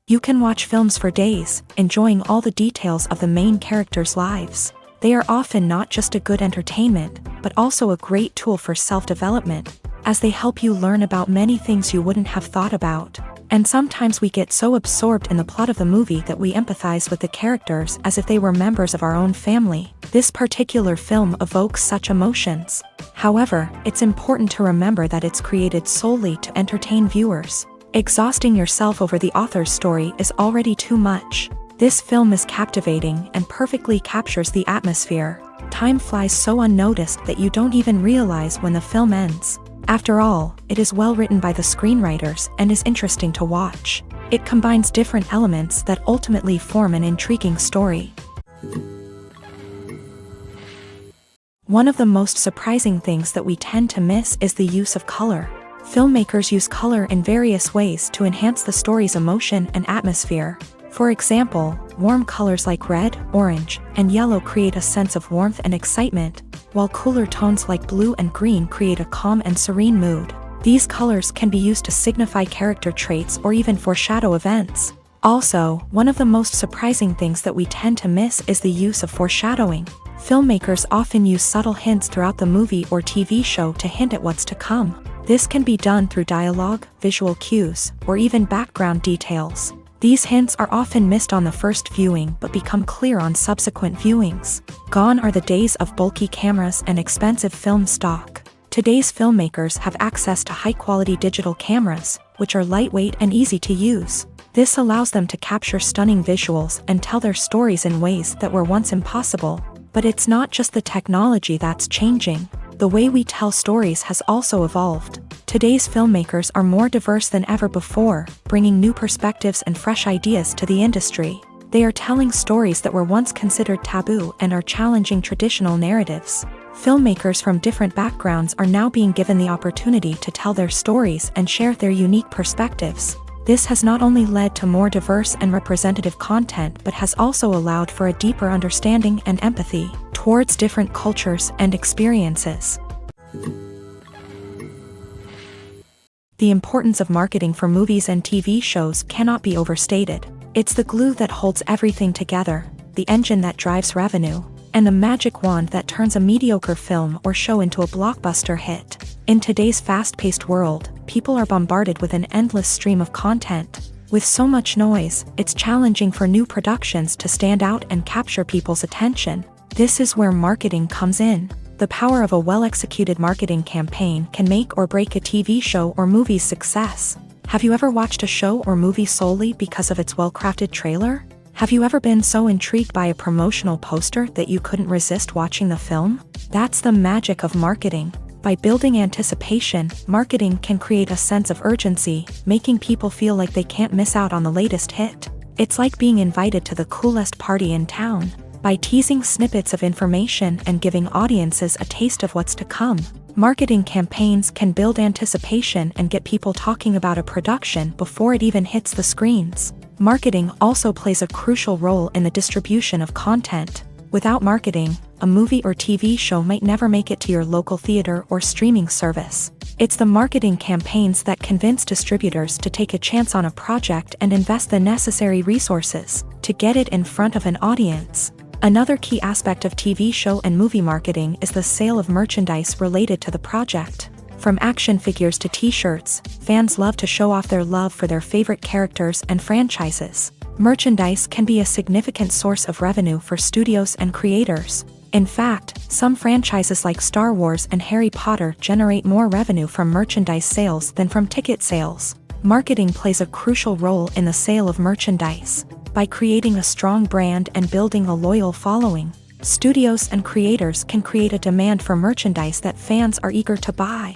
You can watch films for days, enjoying all the details of the main characters' lives. They are often not just a good entertainment, but also a great tool for self-development, as they help you learn about many things you wouldn't have thought about. And sometimes we get so absorbed in the plot of the movie that we empathize with the characters as if they were members of our own family. This particular film evokes such emotions. However, it's important to remember that it's created solely to entertain viewers. Exhausting yourself over the author's story is already too much. This film is captivating and perfectly captures the atmosphere. Time flies so unnoticed that you don't even realize when the film ends. After all, it is well written by the screenwriters and is interesting to watch. It combines different elements that ultimately form an intriguing story. One of the most surprising things that we tend to miss is the use of color. Filmmakers use color in various ways to enhance the story's emotion and atmosphere. For example, warm colors like red, orange, and yellow create a sense of warmth and excitement, while cooler tones like blue and green create a calm and serene mood. These colors can be used to signify character traits or even foreshadow events. Also, one of the most surprising things that we tend to miss is the use of foreshadowing. Filmmakers often use subtle hints throughout the movie or TV show to hint at what's to come. This can be done through dialogue, visual cues, or even background details. These hints are often missed on the first viewing but become clear on subsequent viewings. Gone are the days of bulky cameras and expensive film stock. Today's filmmakers have access to high-quality digital cameras, which are lightweight and easy to use. This allows them to capture stunning visuals and tell their stories in ways that were once impossible. But it's not just the technology that's changing. The way we tell stories has also evolved. Today's filmmakers are more diverse than ever before, bringing new perspectives and fresh ideas to the industry. They are telling stories that were once considered taboo and are challenging traditional narratives. Filmmakers from different backgrounds are now being given the opportunity to tell their stories and share their unique perspectives. This has not only led to more diverse and representative content but has also allowed for a deeper understanding and empathy towards different cultures and experiences. The importance of marketing for movies and TV shows cannot be overstated. It's the glue that holds everything together, the engine that drives revenue, and the magic wand that turns a mediocre film or show into a blockbuster hit. In today's fast-paced world, people are bombarded with an endless stream of content. With so much noise, it's challenging for new productions to stand out and capture people's attention. This is where marketing comes in. The power of a well-executed marketing campaign can make or break a TV show or movie's success. Have you ever watched a show or movie solely because of its well-crafted trailer? Have you ever been so intrigued by a promotional poster that you couldn't resist watching the film? That's the magic of marketing. By building anticipation, marketing can create a sense of urgency, making people feel like they can't miss out on the latest hit. It's like being invited to the coolest party in town. By teasing snippets of information and giving audiences a taste of what's to come, marketing campaigns can build anticipation and get people talking about a production before it even hits the screens. Marketing also plays a crucial role in the distribution of content. Without marketing, a movie or TV show might never make it to your local theater or streaming service. It's the marketing campaigns that convince distributors to take a chance on a project and invest the necessary resources to get it in front of an audience. Another key aspect of TV show and movie marketing is the sale of merchandise related to the project. From action figures to t-shirts, fans love to show off their love for their favorite characters and franchises. Merchandise can be a significant source of revenue for studios and creators. In fact, some franchises like Star Wars and Harry Potter generate more revenue from merchandise sales than from ticket sales. Marketing plays a crucial role in the sale of merchandise. By creating a strong brand and building a loyal following, studios and creators can create a demand for merchandise that fans are eager to buy.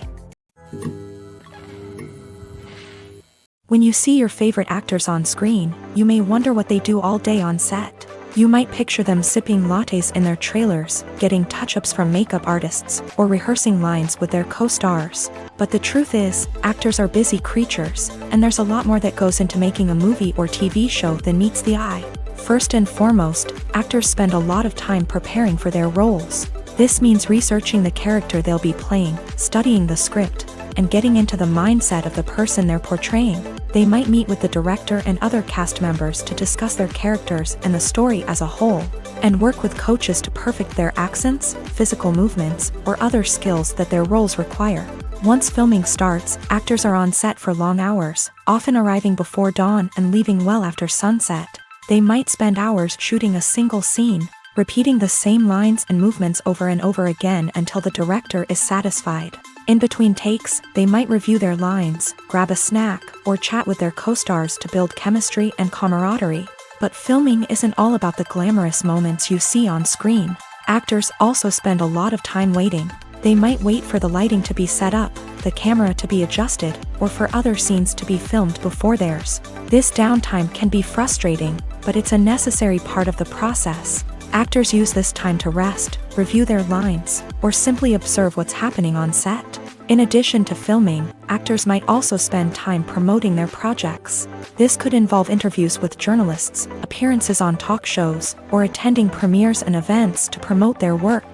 When you see your favorite actors on screen, you may wonder what they do all day on set. You might picture them sipping lattes in their trailers, getting touch-ups from makeup artists, or rehearsing lines with their co-stars. But the truth is, actors are busy creatures, and there's a lot more that goes into making a movie or TV show than meets the eye. First and foremost, actors spend a lot of time preparing for their roles. This means researching the character they'll be playing, studying the script, and getting into the mindset of the person they're portraying. They might meet with the director and other cast members to discuss their characters and the story as a whole, and work with coaches to perfect their accents, physical movements, or other skills that their roles require. Once filming starts, actors are on set for long hours, often arriving before dawn and leaving well after sunset. They might spend hours shooting a single scene, repeating the same lines and movements over and over again until the director is satisfied. In between takes, they might review their lines, grab a snack, or chat with their co-stars to build chemistry and camaraderie. But filming isn't all about the glamorous moments you see on screen. Actors also spend a lot of time waiting. They might wait for the lighting to be set up, the camera to be adjusted, or for other scenes to be filmed before theirs. This downtime can be frustrating, but it's a necessary part of the process. Actors use this time to rest, review their lines, or simply observe what's happening on set. In addition to filming, actors might also spend time promoting their projects. This could involve interviews with journalists, appearances on talk shows, or attending premieres and events to promote their work.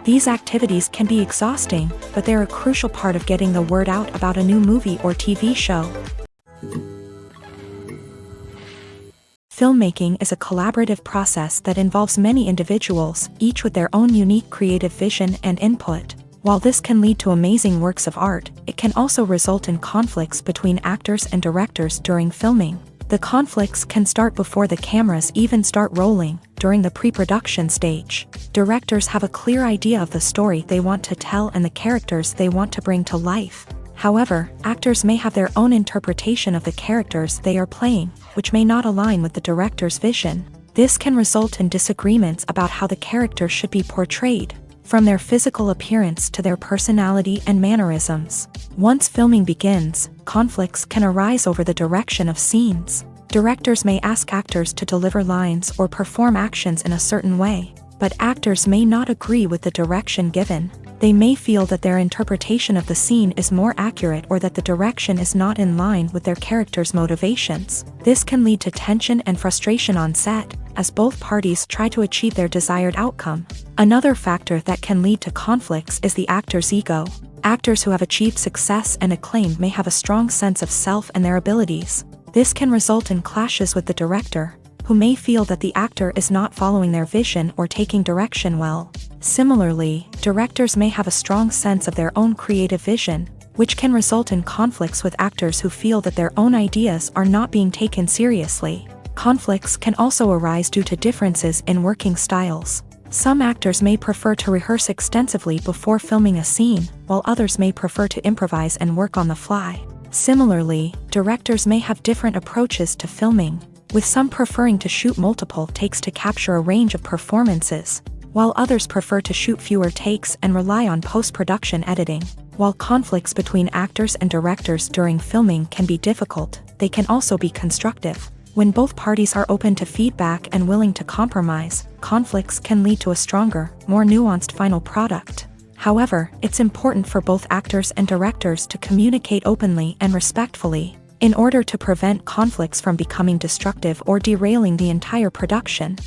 These activities can be exhausting, but they're a crucial part of getting the word out about a new movie or TV show. Filmmaking is a collaborative process that involves many individuals, each with their own unique creative vision and input. While this can lead to amazing works of art, it can also result in conflicts between actors and directors during filming. The conflicts can start before the cameras even start rolling, during the pre-production stage. Directors have a clear idea of the story they want to tell and the characters they want to bring to life. However, actors may have their own interpretation of the characters they are playing, which may not align with the director's vision. This can result in disagreements about how the character should be portrayed, from their physical appearance to their personality and mannerisms. Once filming begins, conflicts can arise over the direction of scenes. Directors may ask actors to deliver lines or perform actions in a certain way, but actors may not agree with the direction given. They may feel that their interpretation of the scene is more accurate or that the direction is not in line with their character's motivations. This can lead to tension and frustration on set, as both parties try to achieve their desired outcome. Another factor that can lead to conflicts is the actor's ego. Actors who have achieved success and acclaim may have a strong sense of self and their abilities. This can result in clashes with the director, who may feel that the actor is not following their vision or taking direction well. Similarly, directors may have a strong sense of their own creative vision, which can result in conflicts with actors who feel that their own ideas are not being taken seriously. Conflicts can also arise due to differences in working styles. Some actors may prefer to rehearse extensively before filming a scene, while others may prefer to improvise and work on the fly. Similarly, directors may have different approaches to filming, with some preferring to shoot multiple takes to capture a range of performances, while others prefer to shoot fewer takes and rely on post-production editing. While conflicts between actors and directors during filming can be difficult, they can also be constructive. When both parties are open to feedback and willing to compromise, conflicts can lead to a stronger, more nuanced final product. However, it's important for both actors and directors to communicate openly and respectfully, in order to prevent conflicts from becoming destructive or derailing the entire production.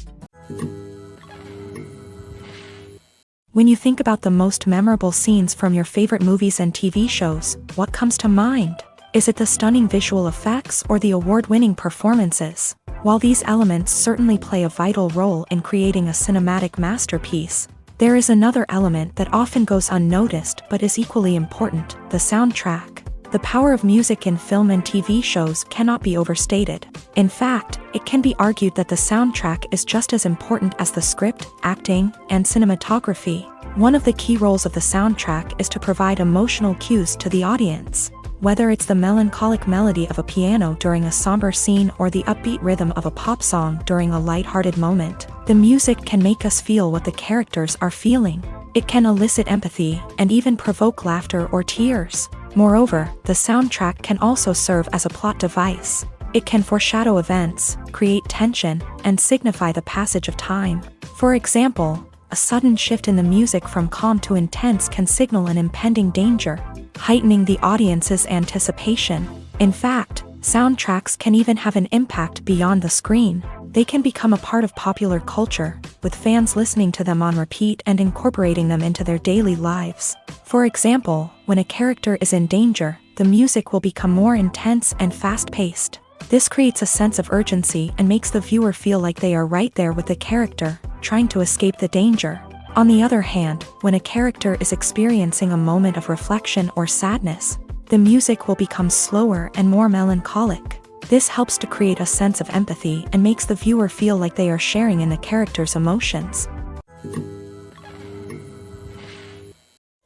When you think about the most memorable scenes from your favorite movies and TV shows, what comes to mind? Is it the stunning visual effects or the award-winning performances? While these elements certainly play a vital role in creating a cinematic masterpiece, There is another element that often goes unnoticed but is equally important: the soundtrack. The power of music in film and TV shows cannot be overstated. In fact, it can be argued that the soundtrack is just as important as the script, acting, and cinematography. One of the key roles of the soundtrack is to provide emotional cues to the audience. Whether it's the melancholic melody of a piano during a somber scene or the upbeat rhythm of a pop song during a lighthearted moment, the music can make us feel what the characters are feeling. It can elicit empathy and even provoke laughter or tears. Moreover, the soundtrack can also serve as a plot device. It can foreshadow events, create tension, and signify the passage of time. For example, a sudden shift in the music from calm to intense can signal an impending danger, heightening the audience's anticipation. In fact, soundtracks can even have an impact beyond the screen. They can become a part of popular culture, with fans listening to them on repeat and incorporating them into their daily lives. For example, when a character is in danger, the music will become more intense and fast-paced. This creates a sense of urgency and makes the viewer feel like they are right there with the character, trying to escape the danger. On the other hand, when a character is experiencing a moment of reflection or sadness, the music will become slower and more melancholic. This helps to create a sense of empathy and makes the viewer feel like they are sharing in the character's emotions.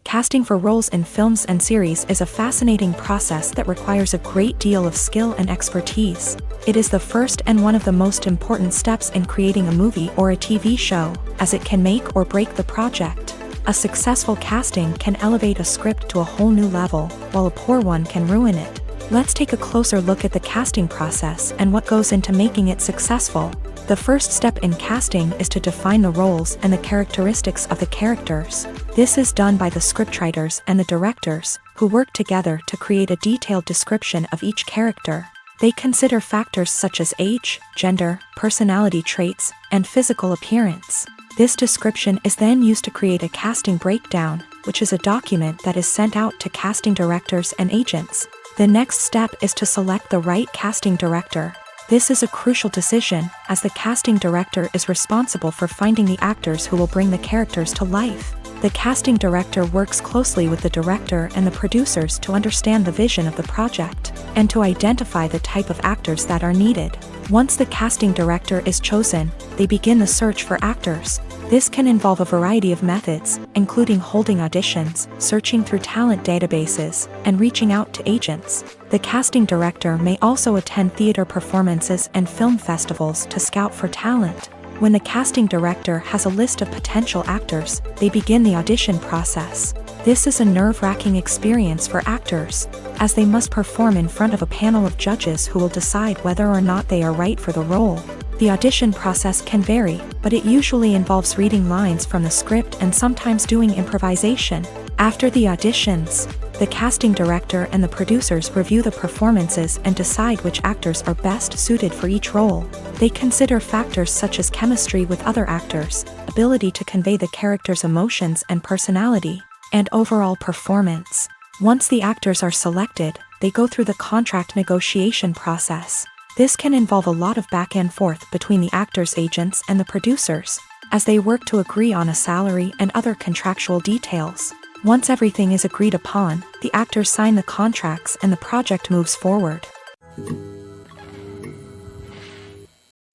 Casting for roles in films and series is a fascinating process that requires a great deal of skill and expertise. It is the first and one of the most important steps in creating a movie or a TV show, as it can make or break the project. A successful casting can elevate a script to a whole new level, while a poor one can ruin it. Let's take a closer look at the casting process and what goes into making it successful. The first step in casting is to define the roles and the characteristics of the characters. This is done by the scriptwriters and the directors, who work together to create a detailed description of each character. They consider factors such as age, gender, personality traits, and physical appearance. This description is then used to create a casting breakdown, which is a document that is sent out to casting directors and agents. The next step is to select the right casting director. This is a crucial decision, as the casting director is responsible for finding the actors who will bring the characters to life. The casting director works closely with the director and the producers to understand the vision of the project, and to identify the type of actors that are needed. Once the casting director is chosen, they begin the search for actors. This can involve a variety of methods, including holding auditions, searching through talent databases, and reaching out to agents. The casting director may also attend theater performances and film festivals to scout for talent. When the casting director has a list of potential actors, they begin the audition process. This is a nerve-wracking experience for actors, as they must perform in front of a panel of judges who will decide whether or not they are right for the role. The audition process can vary, but it usually involves reading lines from the script and sometimes doing improvisation. After the auditions, the casting director and the producers review the performances and decide which actors are best suited for each role. They consider factors such as chemistry with other actors, ability to convey the character's emotions and personality, and overall performance. Once the actors are selected, they go through the contract negotiation process. This can involve a lot of back and forth between the actors' agents and the producers, as they work to agree on a salary and other contractual details. Once everything is agreed upon, the actors sign the contracts and the project moves forward.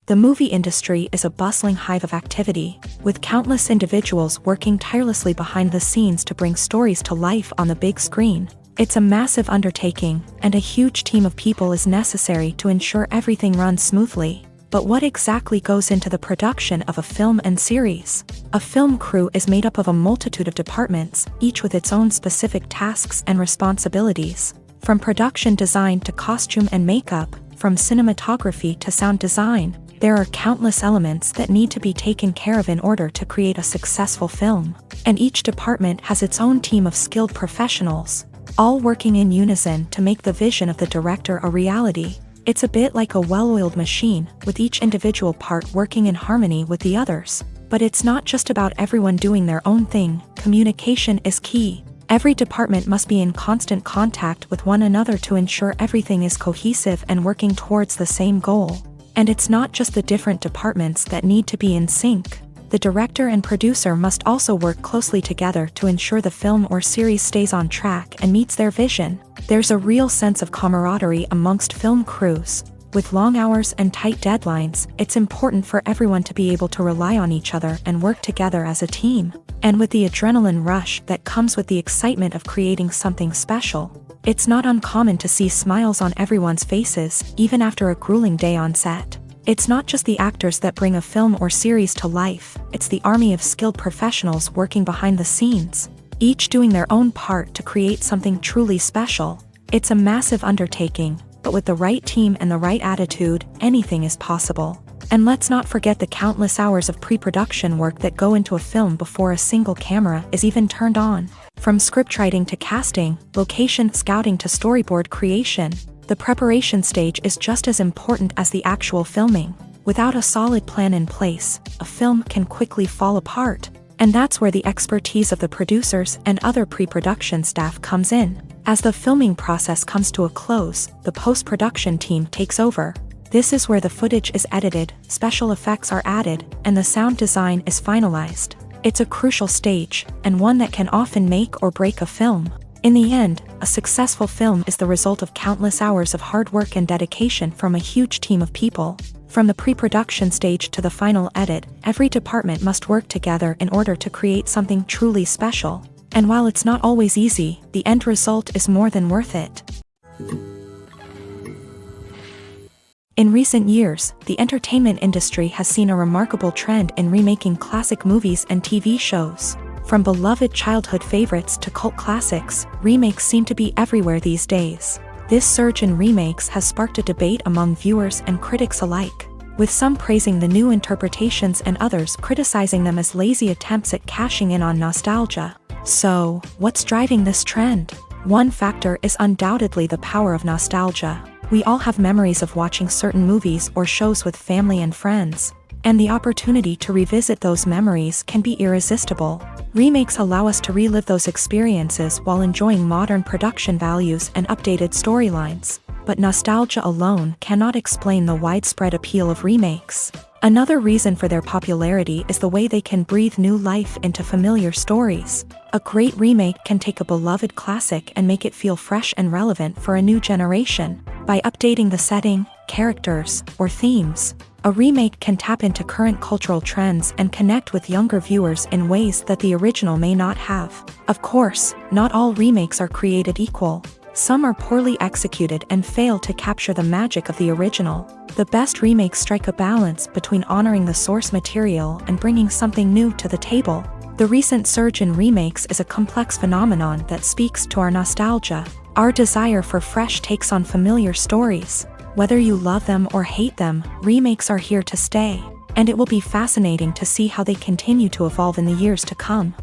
The movie industry is a bustling hive of activity, with countless individuals working tirelessly behind the scenes to bring stories to life on the big screen. It's a massive undertaking, and a huge team of people is necessary to ensure everything runs smoothly. But what exactly goes into the production of a film and series? A film crew is made up of a multitude of departments, each with its own specific tasks and responsibilities. From production design to costume and makeup, from cinematography to sound design, there are countless elements that need to be taken care of in order to create a successful film. And each department has its own team of skilled professionals, all working in unison to make the vision of the director a reality. It's a bit like a well-oiled machine, with each individual part working in harmony with the others. But it's not just about everyone doing their own thing. Communication is key. Every department must be in constant contact with one another to ensure everything is cohesive and working towards the same goal. And it's not just the different departments that need to be in sync. The director and producer must also work closely together to ensure the film or series stays on track and meets their vision. There's a real sense of camaraderie amongst film crews. With long hours and tight deadlines, it's important for everyone to be able to rely on each other and work together as a team. And with the adrenaline rush that comes with the excitement of creating something special, it's not uncommon to see smiles on everyone's faces, even after a grueling day on set. It's not just the actors that bring a film or series to life, it's the army of skilled professionals working behind the scenes, each doing their own part to create something truly special. It's a massive undertaking, but with the right team and the right attitude, anything is possible. And let's not forget the countless hours of pre-production work that go into a film before a single camera is even turned on. From scriptwriting to casting, location scouting to storyboard creation, the preparation stage is just as important as the actual filming. Without a solid plan in place, a film can quickly fall apart. And that's where the expertise of the producers and other pre-production staff comes in. As the filming process comes to a close, the post-production team takes over. This is where the footage is edited, special effects are added, and the sound design is finalized. It's a crucial stage, and one that can often make or break a film. In the end, a successful film is the result of countless hours of hard work and dedication from a huge team of people. From the pre-production stage to the final edit, every department must work together in order to create something truly special. And while it's not always easy, the end result is more than worth it. In recent years, the entertainment industry has seen a remarkable trend in remaking classic movies and TV shows. From beloved childhood favorites to cult classics, remakes seem to be everywhere these days. This surge in remakes has sparked a debate among viewers and critics alike, with some praising the new interpretations and others criticizing them as lazy attempts at cashing in on nostalgia. So, what's driving this trend? One factor is undoubtedly the power of nostalgia. We all have memories of watching certain movies or shows with family and friends, and the opportunity to revisit those memories can be irresistible. Remakes allow us to relive those experiences while enjoying modern production values and updated storylines. But nostalgia alone cannot explain the widespread appeal of remakes. Another reason for their popularity is the way they can breathe new life into familiar stories. A great remake can take a beloved classic and make it feel fresh and relevant for a new generation. By updating the setting, characters, or themes, a remake can tap into current cultural trends and connect with younger viewers in ways that the original may not have. Of course, not all remakes are created equal. Some are poorly executed and fail to capture the magic of the original. The best remakes strike a balance between honoring the source material and bringing something new to the table. The recent surge in remakes is a complex phenomenon that speaks to our nostalgia, our desire for fresh takes on familiar stories. Whether you love them or hate them, remakes are here to stay, and it will be fascinating to see how they continue to evolve in the years to come.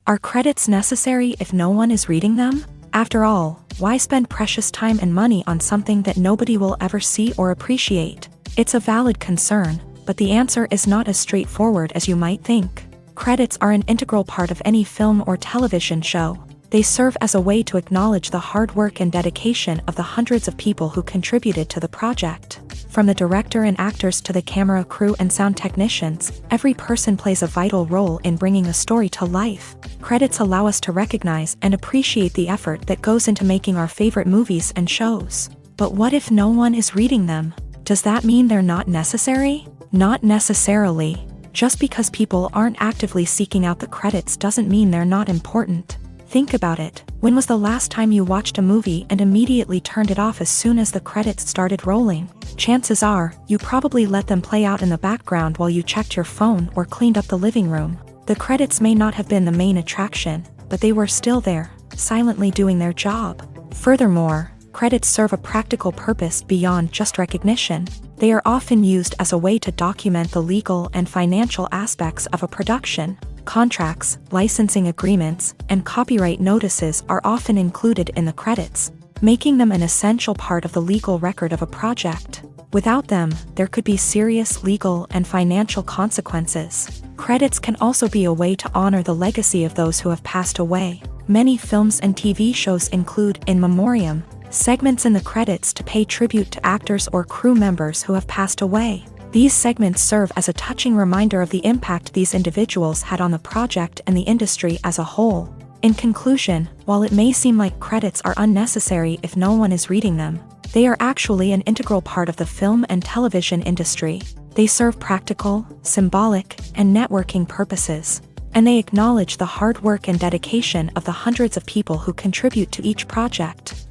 Are credits necessary if no one is reading them? After all, why spend precious time and money on something that nobody will ever see or appreciate? It's a valid concern, but the answer is not as straightforward as you might think. Credits are an integral part of any film or television show. They serve as a way to acknowledge the hard work and dedication of the hundreds of people who contributed to the project. From the director and actors to the camera crew and sound technicians, every person plays a vital role in bringing a story to life. Credits allow us to recognize and appreciate the effort that goes into making our favorite movies and shows. But what if no one is reading them? Does that mean they're not necessary? Not necessarily. Just because people aren't actively seeking out the credits doesn't mean they're not important. Think about it. When was the last time you watched a movie and immediately turned it off as soon as the credits started rolling? Chances are, you probably let them play out in the background while you checked your phone or cleaned up the living room. The credits may not have been the main attraction, but they were still there, silently doing their job. Furthermore, credits serve a practical purpose beyond just recognition. They are often used as a way to document the legal and financial aspects of a production. Contracts, licensing agreements, and copyright notices are often included in the credits, making them an essential part of the legal record of a project. Without them, there could be serious legal and financial consequences. Credits can also be a way to honor the legacy of those who have passed away. Many films and TV shows include in memoriam segments in the credits to pay tribute to actors or crew members who have passed away. These segments serve as a touching reminder of the impact these individuals had on the project and the industry as a whole. In conclusion, while it may seem like credits are unnecessary if no one is reading them, they are actually an integral part of the film and television industry. They serve practical, symbolic, and networking purposes, and they acknowledge the hard work and dedication of the hundreds of people who contribute to each project.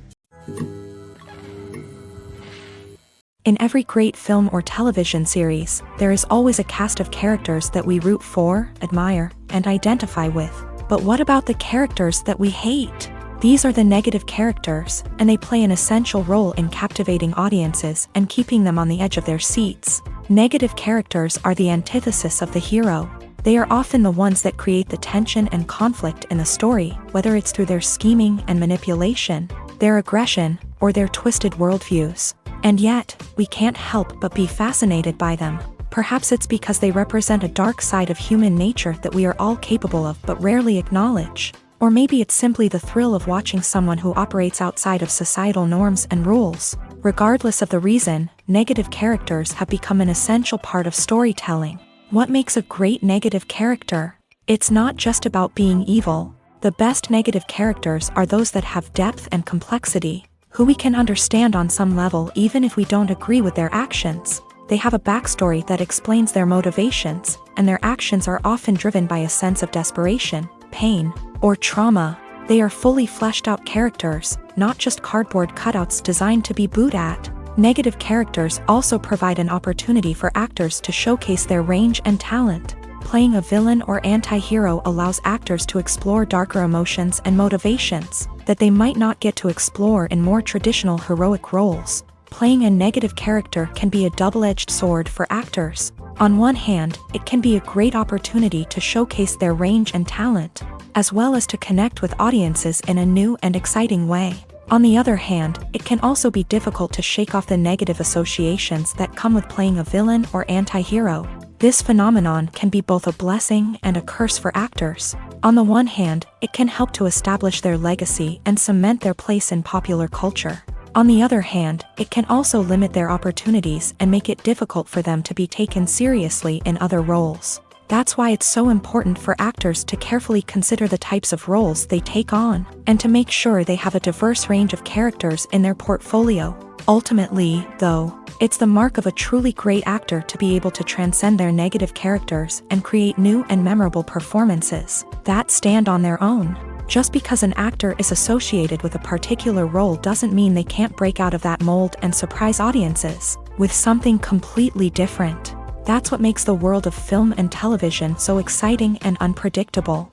In every great film or television series, there is always a cast of characters that we root for, admire, and identify with. But what about the characters that we hate? These are the negative characters, and they play an essential role in captivating audiences and keeping them on the edge of their seats. Negative characters are the antithesis of the hero. They are often the ones that create the tension and conflict in the story, whether it's through their scheming and manipulation, their aggression, or their twisted worldviews. And yet, we can't help but be fascinated by them. Perhaps it's because they represent a dark side of human nature that we are all capable of but rarely acknowledge. Or maybe it's simply the thrill of watching someone who operates outside of societal norms and rules. Regardless of the reason, negative characters have become an essential part of storytelling. What makes a great negative character? It's not just about being evil. The best negative characters are those that have depth and complexity, who we can understand on some level even if we don't agree with their actions. They have a backstory that explains their motivations, and their actions are often driven by a sense of desperation, pain, or trauma. They are fully fleshed out characters, not just cardboard cutouts designed to be booed at. Negative characters also provide an opportunity for actors to showcase their range and talent. Playing a villain or anti-hero allows actors to explore darker emotions and motivations that they might not get to explore in more traditional heroic roles. Playing a negative character can be a double-edged sword for actors. On one hand, it can be a great opportunity to showcase their range and talent, as well as to connect with audiences in a new and exciting way. On the other hand, it can also be difficult to shake off the negative associations that come with playing a villain or anti-hero. This phenomenon can be both a blessing and a curse for actors. On the one hand, it can help to establish their legacy and cement their place in popular culture. On the other hand, it can also limit their opportunities and make it difficult for them to be taken seriously in other roles. That's why it's so important for actors to carefully consider the types of roles they take on, and to make sure they have a diverse range of characters in their portfolio. Ultimately, though, it's the mark of a truly great actor to be able to transcend their negative characters and create new and memorable performances that stand on their own. Just because an actor is associated with a particular role doesn't mean they can't break out of that mold and surprise audiences with something completely different. That's what makes the world of film and television so exciting and unpredictable.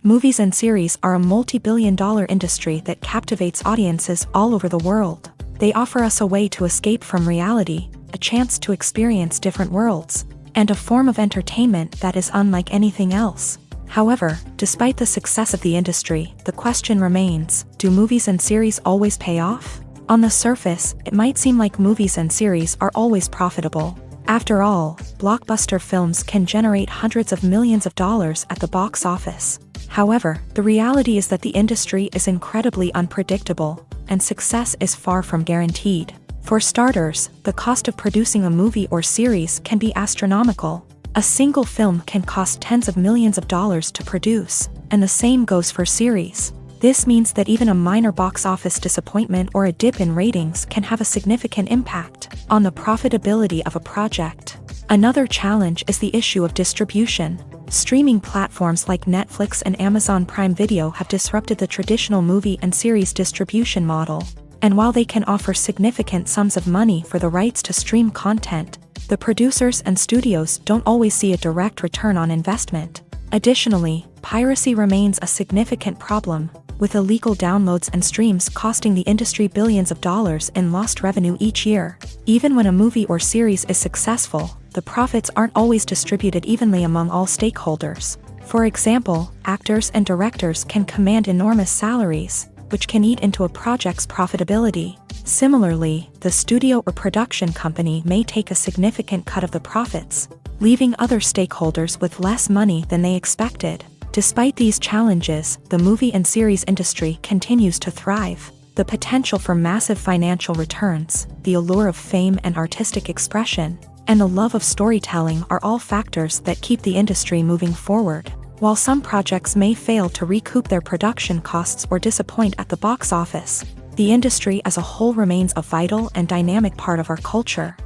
Movies and series are a multi-billion-dollar industry that captivates audiences all over the world. They offer us a way to escape from reality, a chance to experience different worlds, and a form of entertainment that is unlike anything else. However, despite the success of the industry, the question remains, do movies and series always pay off? On the surface, it might seem like movies and series are always profitable. After all, blockbuster films can generate hundreds of millions of dollars at the box office. However, the reality is that the industry is incredibly unpredictable, and success is far from guaranteed. For starters, the cost of producing a movie or series can be astronomical. A single film can cost tens of millions of dollars to produce, and the same goes for series. This means that even a minor box office disappointment or a dip in ratings can have a significant impact on the profitability of a project. Another challenge is the issue of distribution. Streaming platforms like Netflix and Amazon Prime Video have disrupted the traditional movie and series distribution model. And while they can offer significant sums of money for the rights to stream content, the producers and studios don't always see a direct return on investment. Additionally, piracy remains a significant problem, with illegal downloads and streams costing the industry billions of dollars in lost revenue each year. Even when a movie or series is successful, the profits aren't always distributed evenly among all stakeholders. For example, actors and directors can command enormous salaries, which can eat into a project's profitability. Similarly, the studio or production company may take a significant cut of the profits, leaving other stakeholders with less money than they expected. Despite these challenges, the movie and series industry continues to thrive. The potential for massive financial returns, the allure of fame and artistic expression, and the love of storytelling are all factors that keep the industry moving forward. While some projects may fail to recoup their production costs or disappoint at the box office, the industry as a whole remains a vital and dynamic part of our culture.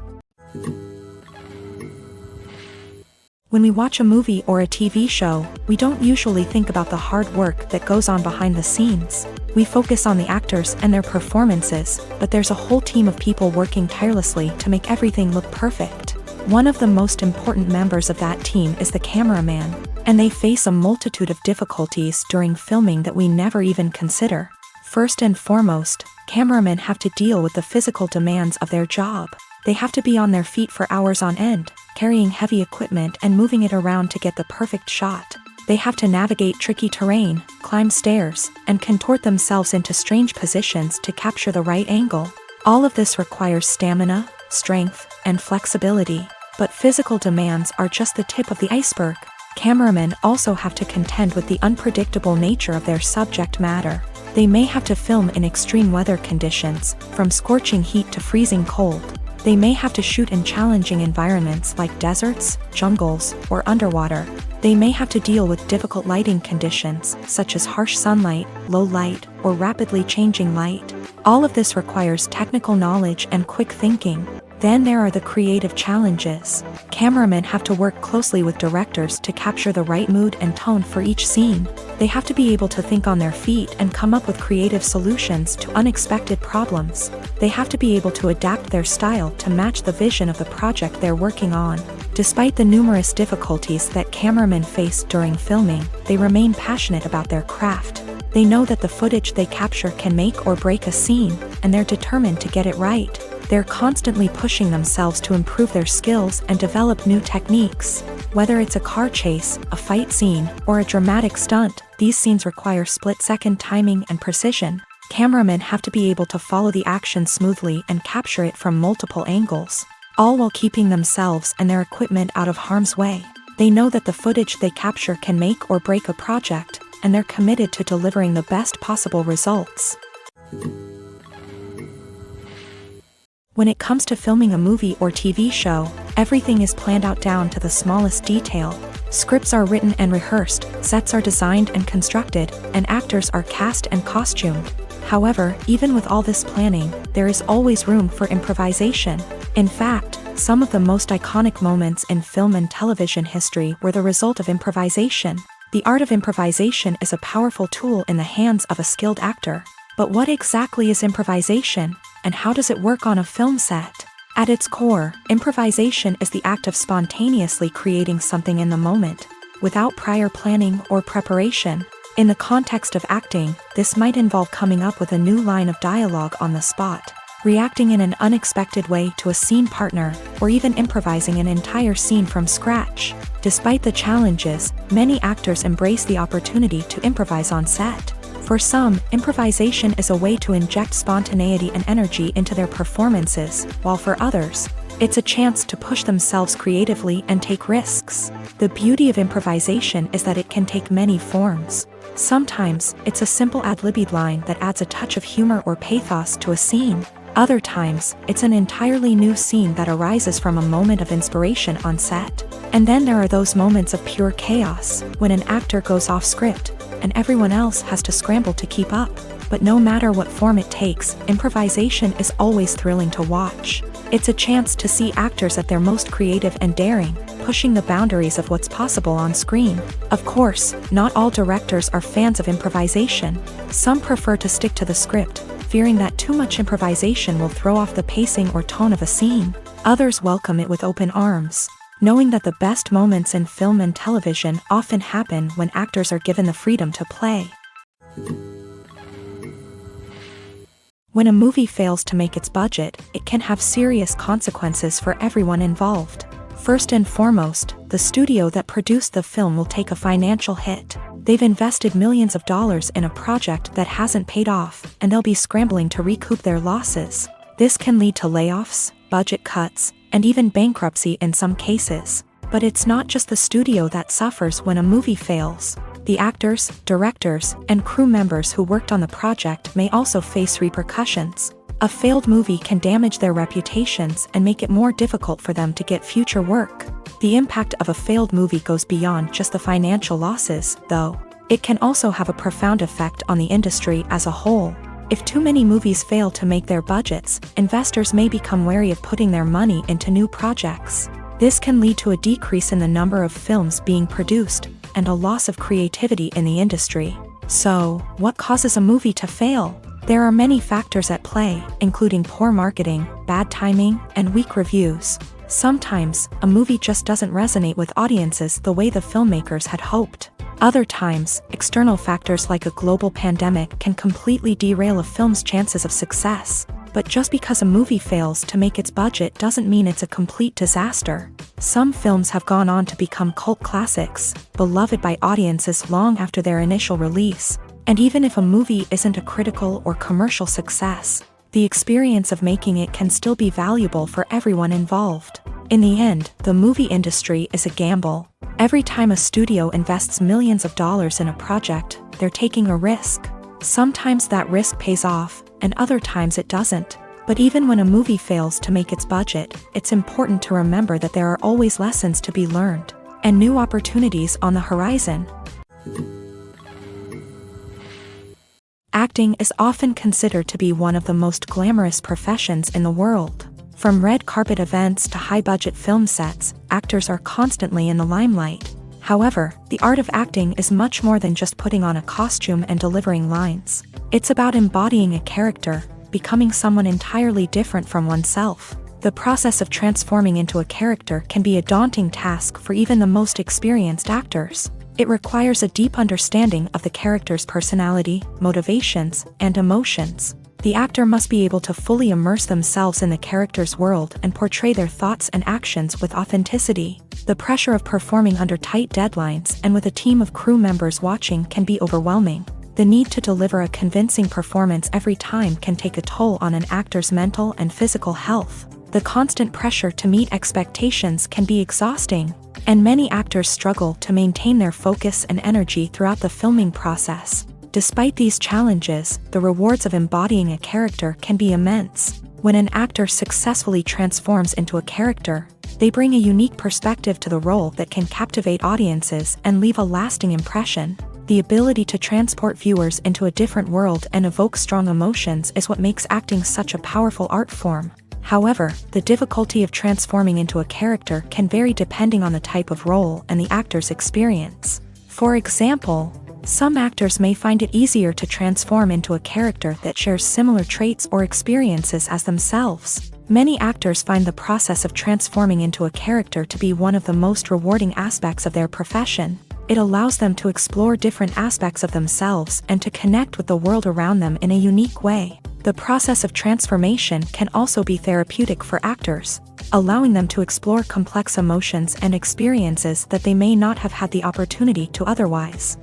When we watch a movie or a TV show, we don't usually think about the hard work that goes on behind the scenes. We focus on the actors and their performances, but there's a whole team of people working tirelessly to make everything look perfect. One of the most important members of that team is the cameraman, and they face a multitude of difficulties during filming that we never even consider. First and foremost, cameramen have to deal with the physical demands of their job. They have to be on their feet for hours on end, carrying heavy equipment and moving it around to get the perfect shot. They have to navigate tricky terrain, climb stairs, and contort themselves into strange positions to capture the right angle. All of this requires stamina, strength, and flexibility. But physical demands are just the tip of the iceberg. Cameramen also have to contend with the unpredictable nature of their subject matter. They may have to film in extreme weather conditions, from scorching heat to freezing cold. They may have to shoot in challenging environments like deserts, jungles, or underwater. They may have to deal with difficult lighting conditions, such as harsh sunlight, low light, or rapidly changing light. All of this requires technical knowledge and quick thinking. Then there are the creative challenges. Cameramen have to work closely with directors to capture the right mood and tone for each scene. They have to be able to think on their feet and come up with creative solutions to unexpected problems. They have to be able to adapt their style to match the vision of the project they're working on. Despite the numerous difficulties that cameramen face during filming, they remain passionate about their craft. They know that the footage they capture can make or break a scene, and they're determined to get it right. They're constantly pushing themselves to improve their skills and develop new techniques. Whether it's a car chase, a fight scene, or a dramatic stunt, these scenes require split-second timing and precision. Cameramen have to be able to follow the action smoothly and capture it from multiple angles, all while keeping themselves and their equipment out of harm's way. They know that the footage they capture can make or break a project, and they're committed to delivering the best possible results. When it comes to filming a movie or TV show, everything is planned out down to the smallest detail. Scripts are written and rehearsed, sets are designed and constructed, and actors are cast and costumed. However, even with all this planning, there is always room for improvisation. In fact, some of the most iconic moments in film and television history were the result of improvisation. The art of improvisation is a powerful tool in the hands of a skilled actor. But what exactly is improvisation, and how does it work on a film set? At its core, improvisation is the act of spontaneously creating something in the moment, without prior planning or preparation. In the context of acting, this might involve coming up with a new line of dialogue on the spot, reacting in an unexpected way to a scene partner, or even improvising an entire scene from scratch. Despite the challenges, many actors embrace the opportunity to improvise on set. For some, improvisation is a way to inject spontaneity and energy into their performances, while for others, it's a chance to push themselves creatively and take risks. The beauty of improvisation is that it can take many forms. Sometimes, it's a simple ad-libbed line that adds a touch of humor or pathos to a scene. Other times, it's an entirely new scene that arises from a moment of inspiration on set. And then there are those moments of pure chaos, when an actor goes off script, and everyone else has to scramble to keep up. But no matter what form it takes, improvisation is always thrilling to watch. It's a chance to see actors at their most creative and daring, pushing the boundaries of what's possible on screen. Of course, not all directors are fans of improvisation. Some prefer to stick to the script, fearing that too much improvisation will throw off the pacing or tone of a scene. Others welcome it with open arms, knowing that the best moments in film and television often happen when actors are given the freedom to play. When a movie fails to make its budget, it can have serious consequences for everyone involved. First and foremost, the studio that produced the film will take a financial hit. They've invested millions of dollars in a project that hasn't paid off, and they'll be scrambling to recoup their losses. This can lead to layoffs, budget cuts, and even bankruptcy in some cases. But it's not just the studio that suffers when a movie fails. The actors, directors, and crew members who worked on the project may also face repercussions. A failed movie can damage their reputations and make it more difficult for them to get future work. The impact of a failed movie goes beyond just the financial losses, though. It can also have a profound effect on the industry as a whole. If too many movies fail to make their budgets, investors may become wary of putting their money into new projects. This can lead to a decrease in the number of films being produced, and a loss of creativity in the industry. So, what causes a movie to fail? There are many factors at play, including poor marketing, bad timing, and weak reviews. Sometimes, a movie just doesn't resonate with audiences the way the filmmakers had hoped. Other times, external factors like a global pandemic can completely derail a film's chances of success. But just because a movie fails to make its budget doesn't mean it's a complete disaster. Some films have gone on to become cult classics, beloved by audiences long after their initial release. And even if a movie isn't a critical or commercial success, the experience of making it can still be valuable for everyone involved. In the end, the movie industry is a gamble. Every time a studio invests millions of dollars in a project, they're taking a risk. Sometimes that risk pays off, and other times it doesn't. But even when a movie fails to make its budget, it's important to remember that there are always lessons to be learned, and new opportunities on the horizon. Acting is often considered to be one of the most glamorous professions in the world. From red carpet events to high-budget film sets, actors are constantly in the limelight. However, the art of acting is much more than just putting on a costume and delivering lines. It's about embodying a character, becoming someone entirely different from oneself. The process of transforming into a character can be a daunting task for even the most experienced actors. It requires a deep understanding of the character's personality, motivations, and emotions. The actor must be able to fully immerse themselves in the character's world and portray their thoughts and actions with authenticity. The pressure of performing under tight deadlines and with a team of crew members watching can be overwhelming. The need to deliver a convincing performance every time can take a toll on an actor's mental and physical health. The constant pressure to meet expectations can be exhausting, and many actors struggle to maintain their focus and energy throughout the filming process. Despite these challenges, the rewards of embodying a character can be immense. When an actor successfully transforms into a character, they bring a unique perspective to the role that can captivate audiences and leave a lasting impression. The ability to transport viewers into a different world and evoke strong emotions is what makes acting such a powerful art form. However, the difficulty of transforming into a character can vary depending on the type of role and the actor's experience. For example, some actors may find it easier to transform into a character that shares similar traits or experiences as themselves. Many actors find the process of transforming into a character to be one of the most rewarding aspects of their profession. It allows them to explore different aspects of themselves and to connect with the world around them in a unique way. The process of transformation can also be therapeutic for actors, allowing them to explore complex emotions and experiences that they may not have had the opportunity to otherwise.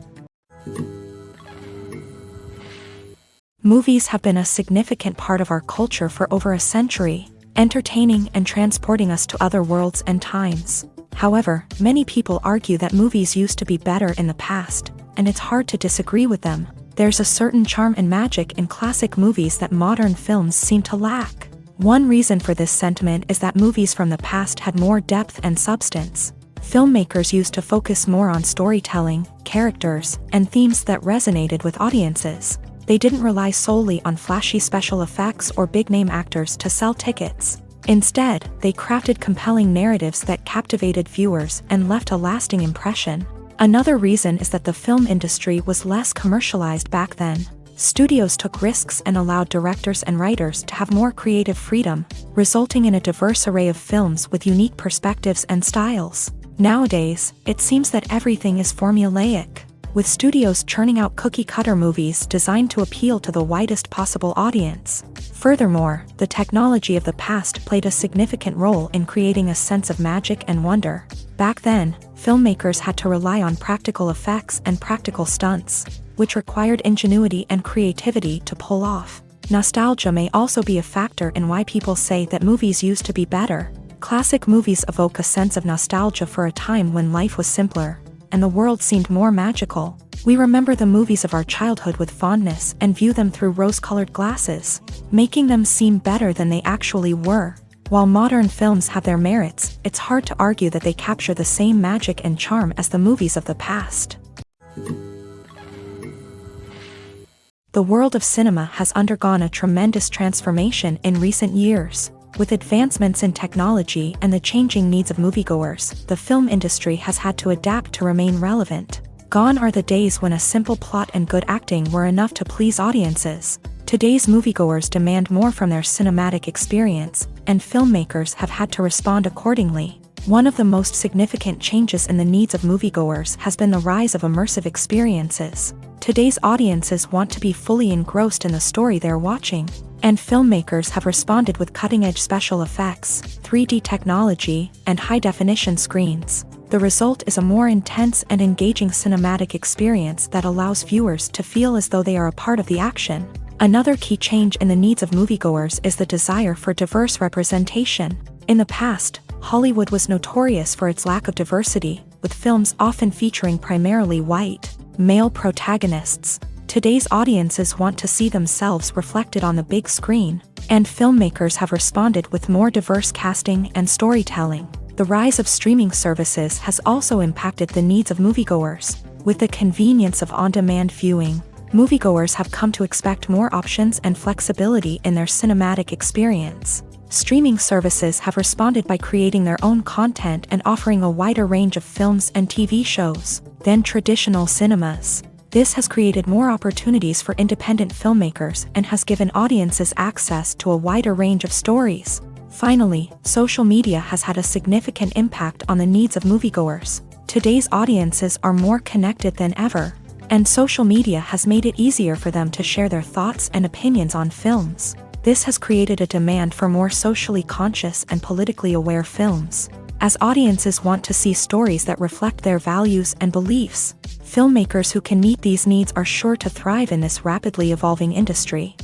Movies have been a significant part of our culture for over a century, entertaining and transporting us to other worlds and times. However, many people argue that movies used to be better in the past, and it's hard to disagree with them. There's a certain charm and magic in classic movies that modern films seem to lack. One reason for this sentiment is that movies from the past had more depth and substance. Filmmakers used to focus more on storytelling, characters, and themes that resonated with audiences. They didn't rely solely on flashy special effects or big-name actors to sell tickets. Instead, they crafted compelling narratives that captivated viewers and left a lasting impression. Another reason is that the film industry was less commercialized back then. Studios took risks and allowed directors and writers to have more creative freedom, resulting in a diverse array of films with unique perspectives and styles. Nowadays, it seems that everything is formulaic, with studios churning out cookie-cutter movies designed to appeal to the widest possible audience. Furthermore, the technology of the past played a significant role in creating a sense of magic and wonder. Back then, filmmakers had to rely on practical effects and practical stunts, which required ingenuity and creativity to pull off. Nostalgia may also be a factor in why people say that movies used to be better. Classic movies evoke a sense of nostalgia for a time when life was simpler, and the world seemed more magical. We remember the movies of our childhood with fondness and view them through rose-colored glasses, making them seem better than they actually were. While modern films have their merits, it's hard to argue that they capture the same magic and charm as the movies of the past. The world of cinema has undergone a tremendous transformation in recent years. With advancements in technology and the changing needs of moviegoers, the film industry has had to adapt to remain relevant. Gone are the days when a simple plot and good acting were enough to please audiences. Today's moviegoers demand more from their cinematic experience, and filmmakers have had to respond accordingly. One of the most significant changes in the needs of moviegoers has been the rise of immersive experiences. Today's audiences want to be fully engrossed in the story they're watching, and filmmakers have responded with cutting-edge special effects, 3D technology, and high-definition screens. The result is a more intense and engaging cinematic experience that allows viewers to feel as though they are a part of the action. Another key change in the needs of moviegoers is the desire for diverse representation. In the past, Hollywood was notorious for its lack of diversity, with films often featuring primarily white, male protagonists. Today's audiences want to see themselves reflected on the big screen, and filmmakers have responded with more diverse casting and storytelling. The rise of streaming services has also impacted the needs of moviegoers. With the convenience of on-demand viewing, moviegoers have come to expect more options and flexibility in their cinematic experience. Streaming services have responded by creating their own content and offering a wider range of films and TV shows than traditional cinemas. This has created more opportunities for independent filmmakers and has given audiences access to a wider range of stories. Finally, social media has had a significant impact on the needs of moviegoers. Today's audiences are more connected than ever, and social media has made it easier for them to share their thoughts and opinions on films. This has created a demand for more socially conscious and politically aware films. As audiences want to see stories that reflect their values and beliefs, filmmakers who can meet these needs are sure to thrive in this rapidly evolving industry.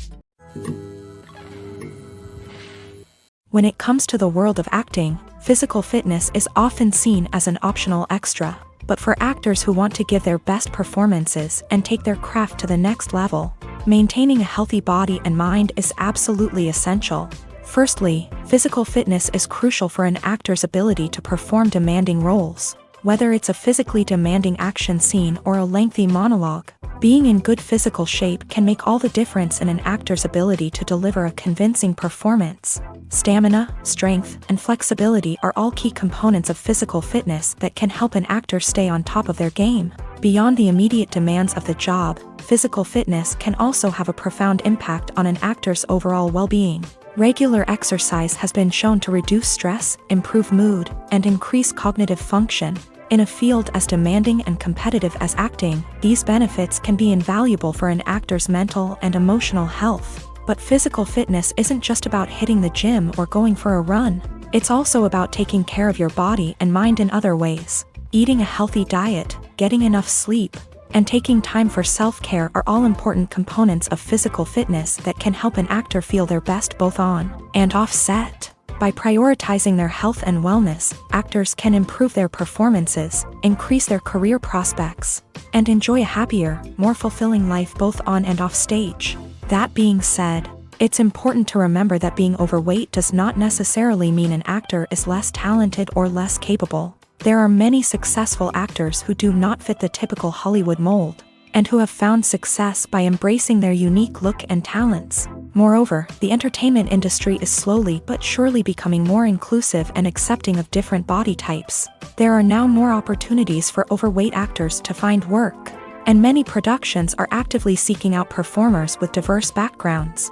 When it comes to the world of acting, physical fitness is often seen as an optional extra. But for actors who want to give their best performances and take their craft to the next level, maintaining a healthy body and mind is absolutely essential. Firstly, physical fitness is crucial for an actor's ability to perform demanding roles. Whether it's a physically demanding action scene or a lengthy monologue, being in good physical shape can make all the difference in an actor's ability to deliver a convincing performance. Stamina, strength, and flexibility are all key components of physical fitness that can help an actor stay on top of their game. Beyond the immediate demands of the job, physical fitness can also have a profound impact on an actor's overall well-being. Regular exercise has been shown to reduce stress, improve mood, and increase cognitive function. In a field as demanding and competitive as acting, these benefits can be invaluable for an actor's mental and emotional health. But physical fitness isn't just about hitting the gym or going for a run. It's also about taking care of your body and mind in other ways. Eating a healthy diet, getting enough sleep, and taking time for self-care are all important components of physical fitness that can help an actor feel their best both on and off set. By prioritizing their health and wellness, actors can improve their performances, increase their career prospects, and enjoy a happier, more fulfilling life both on and off stage. That being said, it's important to remember that being overweight does not necessarily mean an actor is less talented or less capable. There are many successful actors who do not fit the typical Hollywood mold, and who have found success by embracing their unique look and talents. Moreover, the entertainment industry is slowly but surely becoming more inclusive and accepting of different body types. There are now more opportunities for overweight actors to find work, and many productions are actively seeking out performers with diverse backgrounds.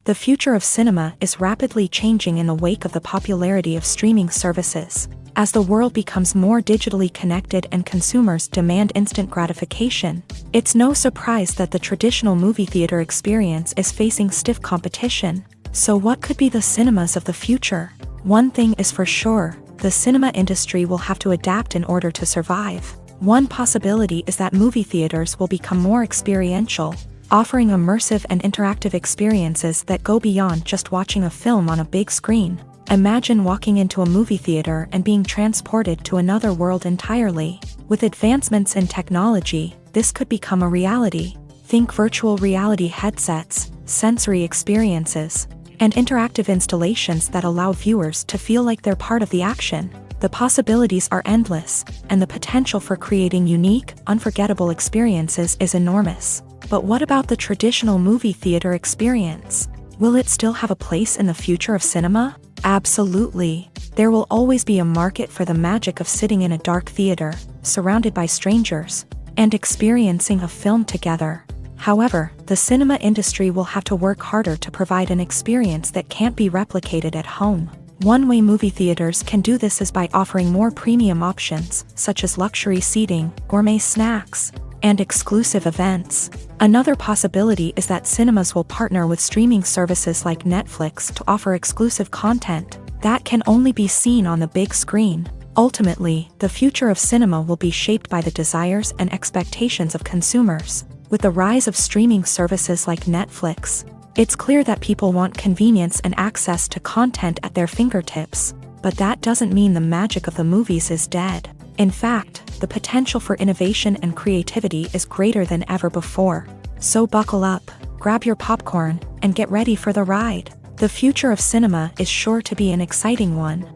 The future of cinema is rapidly changing in the wake of the popularity of streaming services. As the world becomes more digitally connected and consumers demand instant gratification, it's no surprise that the traditional movie theater experience is facing stiff competition. So what could be the cinemas of the future? One thing is for sure, the cinema industry will have to adapt in order to survive. One possibility is that movie theaters will become more experiential, offering immersive and interactive experiences that go beyond just watching a film on a big screen. Imagine walking into a movie theater and being transported to another world entirely. With advancements in technology, this could become a reality. Think virtual reality headsets, sensory experiences, and interactive installations that allow viewers to feel like they're part of the action. The possibilities are endless, and the potential for creating unique, unforgettable experiences is enormous. But what about the traditional movie theater experience? Will it still have a place in the future of cinema? Absolutely. There will always be a market for the magic of sitting in a dark theater, surrounded by strangers, and experiencing a film together. However, the cinema industry will have to work harder to provide an experience that can't be replicated at home. One way movie theaters can do this is by offering more premium options, such as luxury seating, gourmet snacks, and exclusive events. Another possibility is that cinemas will partner with streaming services like Netflix to offer exclusive content that can only be seen on the big screen. Ultimately, the future of cinema will be shaped by the desires and expectations of consumers. With the rise of streaming services like Netflix, it's clear that people want convenience and access to content at their fingertips. But that doesn't mean the magic of the movies is dead. In fact, the potential for innovation and creativity is greater than ever before. So buckle up, grab your popcorn, and get ready for the ride. The future of cinema is sure to be an exciting one.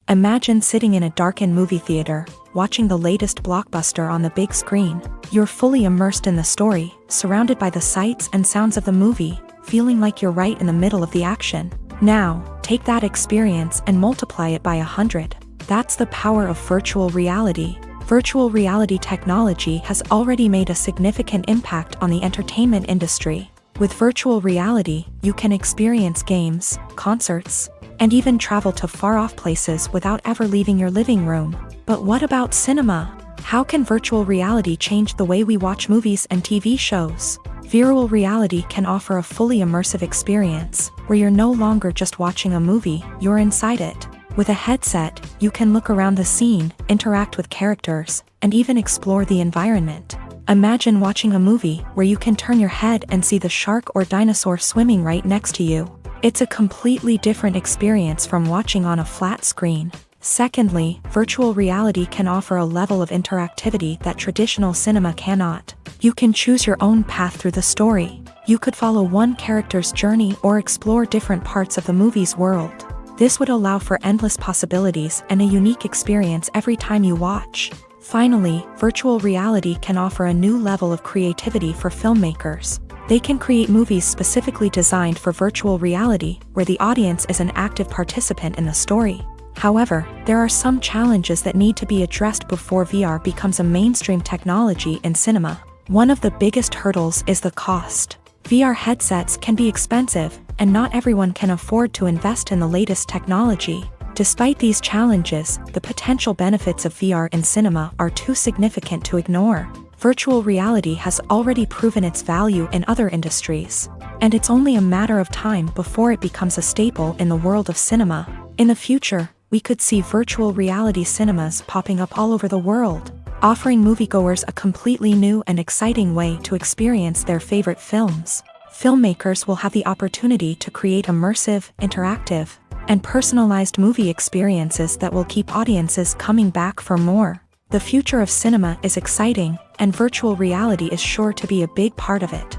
Imagine sitting in a darkened movie theater, watching the latest blockbuster on the big screen. You're fully immersed in the story, surrounded by the sights and sounds of the movie, feeling like you're right in the middle of the action. Now, take that experience and multiply it by 100. That's the power of virtual reality. Virtual reality technology has already made a significant impact on the entertainment industry. With virtual reality, you can experience games, concerts, and even travel to far-off places without ever leaving your living room. But what about cinema? How can virtual reality change the way we watch movies and TV shows? Virtual reality can offer a fully immersive experience, where you're no longer just watching a movie, you're inside it. With a headset, you can look around the scene, interact with characters, and even explore the environment. Imagine watching a movie where you can turn your head and see the shark or dinosaur swimming right next to you. It's a completely different experience from watching on a flat screen. Secondly, virtual reality can offer a level of interactivity that traditional cinema cannot. You can choose your own path through the story. You could follow one character's journey or explore different parts of the movie's world. This would allow for endless possibilities and a unique experience every time you watch. Finally, virtual reality can offer a new level of creativity for filmmakers. They can create movies specifically designed for virtual reality, where the audience is an active participant in the story. However, there are some challenges that need to be addressed before VR becomes a mainstream technology in cinema. One of the biggest hurdles is the cost. VR headsets can be expensive, and not everyone can afford to invest in the latest technology. Despite these challenges, the potential benefits of VR in cinema are too significant to ignore. Virtual reality has already proven its value in other industries, and it's only a matter of time before it becomes a staple in the world of cinema. In the future, we could see virtual reality cinemas popping up all over the world, offering moviegoers a completely new and exciting way to experience their favorite films. Filmmakers will have the opportunity to create immersive, interactive, and personalized movie experiences that will keep audiences coming back for more. The future of cinema is exciting, and virtual reality is sure to be a big part of it.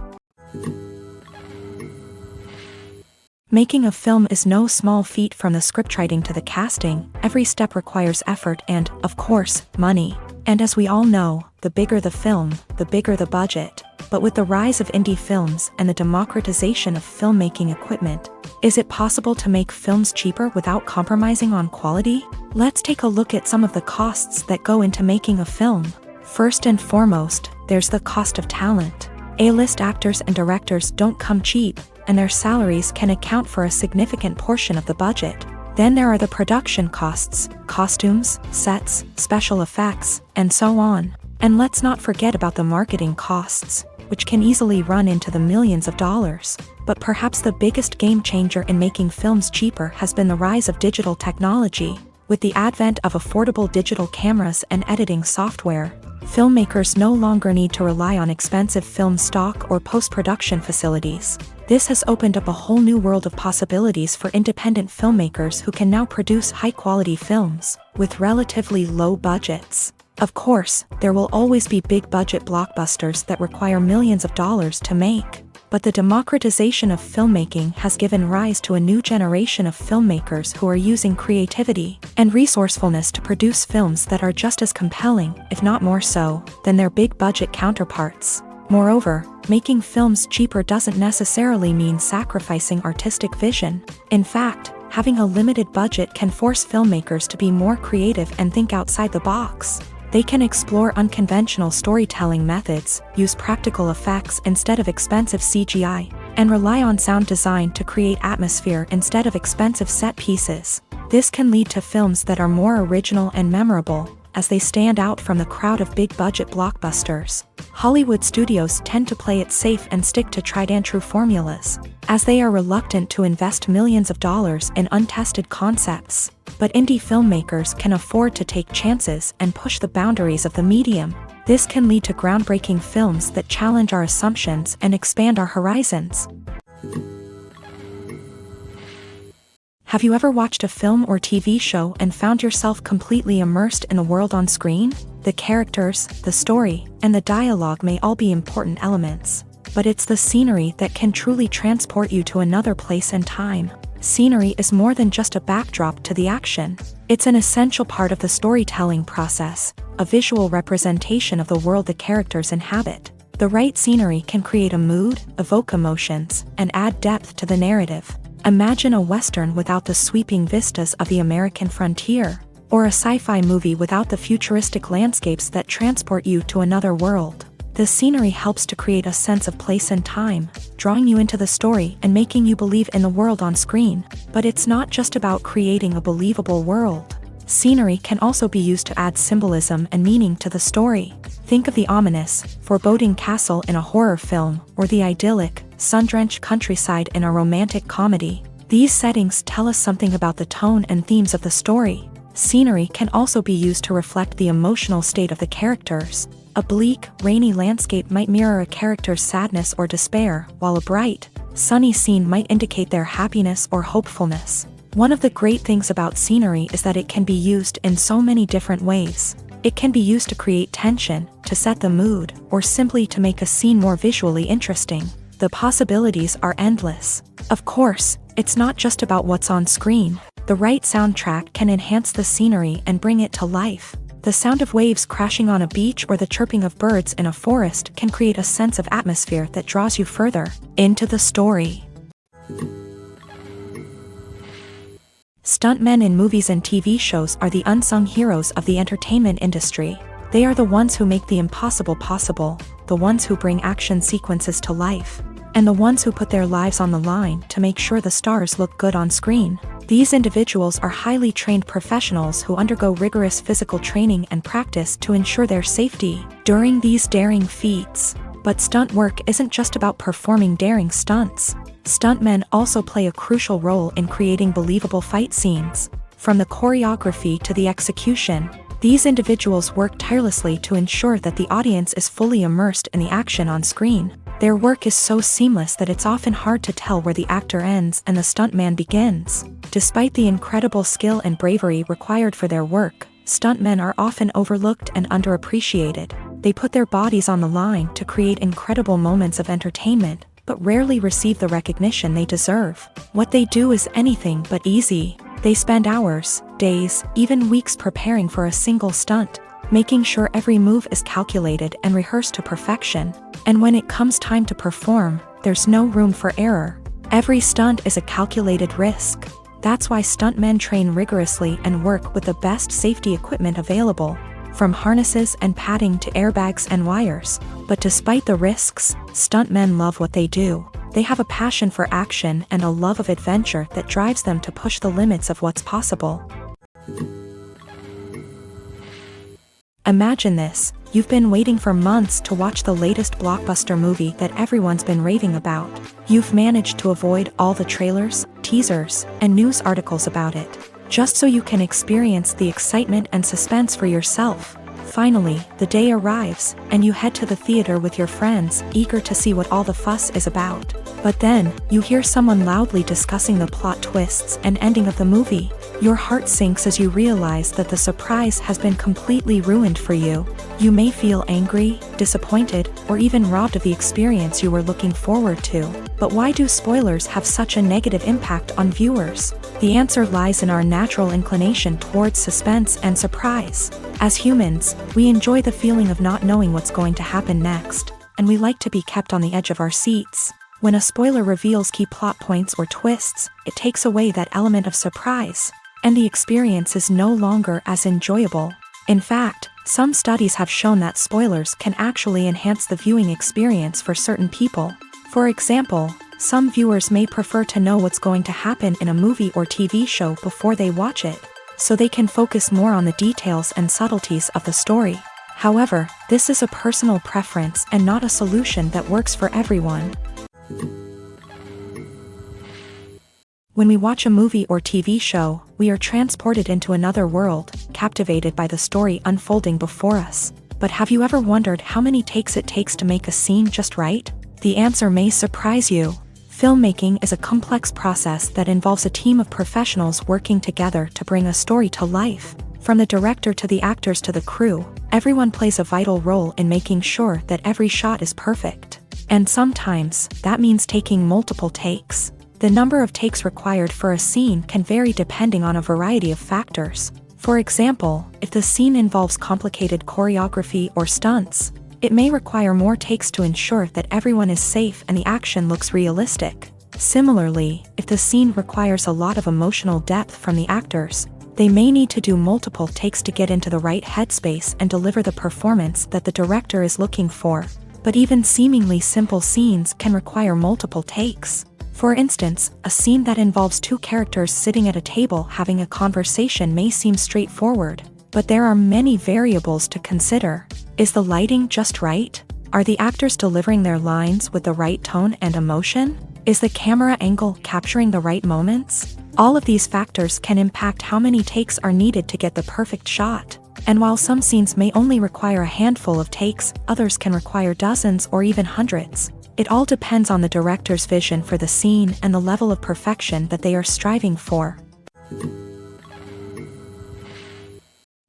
Making a film is no small feat. From the scriptwriting to the casting, every step requires effort and, of course, money. And as we all know, the bigger the film, the bigger the budget. But with the rise of indie films and the democratization of filmmaking equipment, is it possible to make films cheaper without compromising on quality? Let's take a look at some of the costs that go into making a film. First and foremost, there's the cost of talent. A-list actors and directors don't come cheap, and their salaries can account for a significant portion of the budget. Then there are the production costs, costumes, sets, special effects, and so on. And let's not forget about the marketing costs, which can easily run into the millions of dollars. But perhaps the biggest game changer in making films cheaper has been the rise of digital technology. With the advent of affordable digital cameras and editing software, filmmakers no longer need to rely on expensive film stock or post-production facilities. This has opened up a whole new world of possibilities for independent filmmakers who can now produce high-quality films with relatively low budgets. Of course, there will always be big-budget blockbusters that require millions of dollars to make. But the democratization of filmmaking has given rise to a new generation of filmmakers who are using creativity and resourcefulness to produce films that are just as compelling, if not more so, than their big-budget counterparts. Moreover, making films cheaper doesn't necessarily mean sacrificing artistic vision. In fact, having a limited budget can force filmmakers to be more creative and think outside the box. They can explore unconventional storytelling methods, use practical effects instead of expensive CGI, and rely on sound design to create atmosphere instead of expensive set pieces. This can lead to films that are more original and memorable, as they stand out from the crowd of big-budget blockbusters. Hollywood studios tend to play it safe and stick to tried-and-true formulas, as they are reluctant to invest millions of dollars in untested concepts. But indie filmmakers can afford to take chances and push the boundaries of the medium. This can lead to groundbreaking films that challenge our assumptions and expand our horizons. Have you ever watched a film or TV show and found yourself completely immersed in the world on screen? The characters, the story, and the dialogue may all be important elements, but it's the scenery that can truly transport you to another place and time. Scenery is more than just a backdrop to the action. It's an essential part of the storytelling process, a visual representation of the world the characters inhabit. The right scenery can create a mood, evoke emotions, and add depth to the narrative. Imagine a Western without the sweeping vistas of the American frontier, or a sci-fi movie without the futuristic landscapes that transport you to another world. The scenery helps to create a sense of place and time, drawing you into the story and making you believe in the world on screen. But it's not just about creating a believable world. Scenery can also be used to add symbolism and meaning to the story. Think of the ominous, foreboding castle in a horror film, or the idyllic, sun-drenched countryside in a romantic comedy. These settings tell us something about the tone and themes of the story. Scenery can also be used to reflect the emotional state of the characters. A bleak, rainy landscape might mirror a character's sadness or despair, while a bright, sunny scene might indicate their happiness or hopefulness. One of the great things about scenery is that it can be used in so many different ways. It can be used to create tension, to set the mood, or simply to make a scene more visually interesting. The possibilities are endless. Of course, it's not just about what's on screen. The right soundtrack can enhance the scenery and bring it to life. The sound of waves crashing on a beach or the chirping of birds in a forest can create a sense of atmosphere that draws you further into the story. Stuntmen in movies and TV shows are the unsung heroes of the entertainment industry. They are the ones who make the impossible possible, the ones who bring action sequences to life, and the ones who put their lives on the line to make sure the stars look good on screen. These individuals are highly trained professionals who undergo rigorous physical training and practice to ensure their safety during these daring feats. But stunt work isn't just about performing daring stunts. Stuntmen also play a crucial role in creating believable fight scenes. From the choreography to the execution, these individuals work tirelessly to ensure that the audience is fully immersed in the action on screen. Their work is so seamless that it's often hard to tell where the actor ends and the stuntman begins. Despite the incredible skill and bravery required for their work, stuntmen are often overlooked and underappreciated. They put their bodies on the line to create incredible moments of entertainment, but rarely receive the recognition they deserve. What they do is anything but easy. They spend hours, days, even weeks preparing for a single stunt, making sure every move is calculated and rehearsed to perfection. And when it comes time to perform, there's no room for error. Every stunt is a calculated risk. That's why stuntmen train rigorously and work with the best safety equipment available, from harnesses and padding to airbags and wires. But despite the risks, stuntmen love what they do. They have a passion for action and a love of adventure that drives them to push the limits of what's possible. Imagine this: you've been waiting for months to watch the latest blockbuster movie that everyone's been raving about. You've managed to avoid all the trailers, teasers, and news articles about it, just so you can experience the excitement and suspense for yourself. Finally, the day arrives, and you head to the theater with your friends, eager to see what all the fuss is about. But then, you hear someone loudly discussing the plot twists and ending of the movie. Your heart sinks as you realize that the surprise has been completely ruined for you. You may feel angry, disappointed, or even robbed of the experience you were looking forward to. But why do spoilers have such a negative impact on viewers? The answer lies in our natural inclination towards suspense and surprise. As humans, we enjoy the feeling of not knowing what's going to happen next, and we like to be kept on the edge of our seats. When a spoiler reveals key plot points or twists, it takes away that element of surprise, and the experience is no longer as enjoyable. In fact, some studies have shown that spoilers can actually enhance the viewing experience for certain people. For example, some viewers may prefer to know what's going to happen in a movie or TV show before they watch it, so they can focus more on the details and subtleties of the story. However, this is a personal preference and not a solution that works for everyone. When we watch a movie or TV show, we are transported into another world, captivated by the story unfolding before us. But have you ever wondered how many takes it takes to make a scene just right? The answer may surprise you. Filmmaking is a complex process that involves a team of professionals working together to bring a story to life. From the director to the actors to the crew, everyone plays a vital role in making sure that every shot is perfect. And sometimes, that means taking multiple takes. The number of takes required for a scene can vary depending on a variety of factors. For example, if the scene involves complicated choreography or stunts, it may require more takes to ensure that everyone is safe and the action looks realistic. Similarly, if the scene requires a lot of emotional depth from the actors, they may need to do multiple takes to get into the right headspace and deliver the performance that the director is looking for. But even seemingly simple scenes can require multiple takes. For instance, a scene that involves two characters sitting at a table having a conversation may seem straightforward, but there are many variables to consider. Is the lighting just right? Are the actors delivering their lines with the right tone and emotion? Is the camera angle capturing the right moments? All of these factors can impact how many takes are needed to get the perfect shot. And while some scenes may only require a handful of takes, others can require dozens or even hundreds. It all depends on the director's vision for the scene and the level of perfection that they are striving for.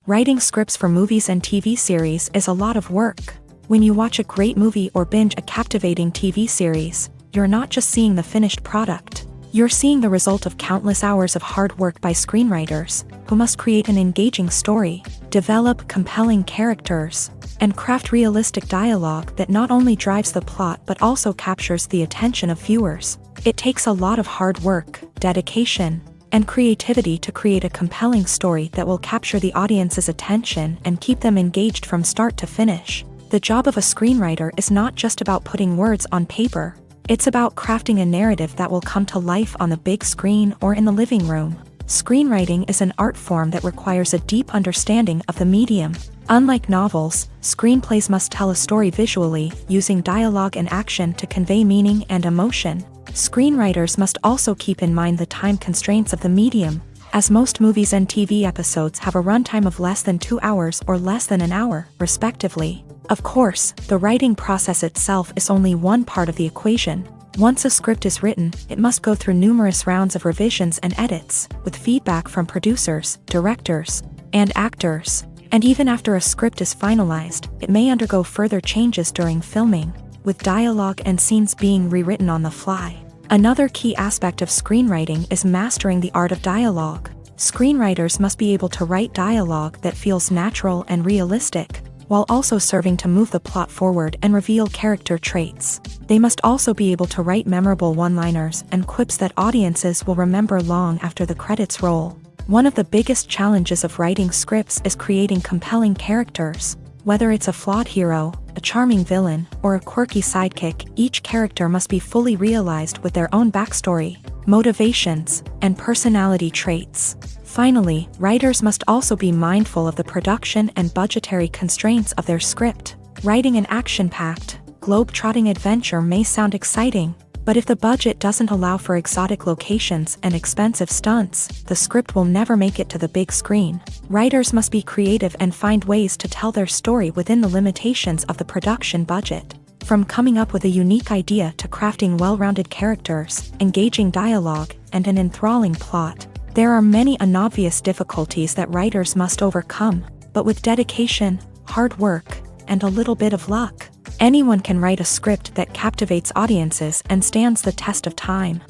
Writing scripts for movies and TV series is a lot of work. When you watch a great movie or binge a captivating TV series, you're not just seeing the finished product. You're seeing the result of countless hours of hard work by screenwriters, who must create an engaging story, develop compelling characters, and craft realistic dialogue that not only drives the plot but also captures the attention of viewers. It takes a lot of hard work, dedication, and creativity to create a compelling story that will capture the audience's attention and keep them engaged from start to finish. The job of a screenwriter is not just about putting words on paper. It's about crafting a narrative that will come to life on the big screen or in the living room. Screenwriting is an art form that requires a deep understanding of the medium. Unlike novels, screenplays must tell a story visually, using dialogue and action to convey meaning and emotion. Screenwriters must also keep in mind the time constraints of the medium, as most movies and TV episodes have a runtime of less than 2 hours or less than an hour, respectively. Of course, the writing process itself is only one part of the equation. Once a script is written, it must go through numerous rounds of revisions and edits, with feedback from producers, directors, and actors. And even after a script is finalized, it may undergo further changes during filming, with dialogue and scenes being rewritten on the fly. Another key aspect of screenwriting is mastering the art of dialogue. Screenwriters must be able to write dialogue that feels natural and realistic, while also serving to move the plot forward and reveal character traits. They must also be able to write memorable one-liners and quips that audiences will remember long after the credits roll. One of the biggest challenges of writing scripts is creating compelling characters. Whether it's a flawed hero, a charming villain, or a quirky sidekick, each character must be fully realized with their own backstory, motivations, and personality traits. Finally, writers must also be mindful of the production and budgetary constraints of their script. Writing an action-packed, globe-trotting adventure may sound exciting, But if the budget doesn't allow for exotic locations and expensive stunts, the script will never make it to the big screen. Writers must be creative and find ways to tell their story within the limitations of the production budget. From coming up with a unique idea to crafting well-rounded characters, engaging dialogue, and an enthralling plot, there are many unobvious difficulties that writers must overcome, but with dedication, hard work, and a little bit of luck, anyone can write a script that captivates audiences and stands the test of time.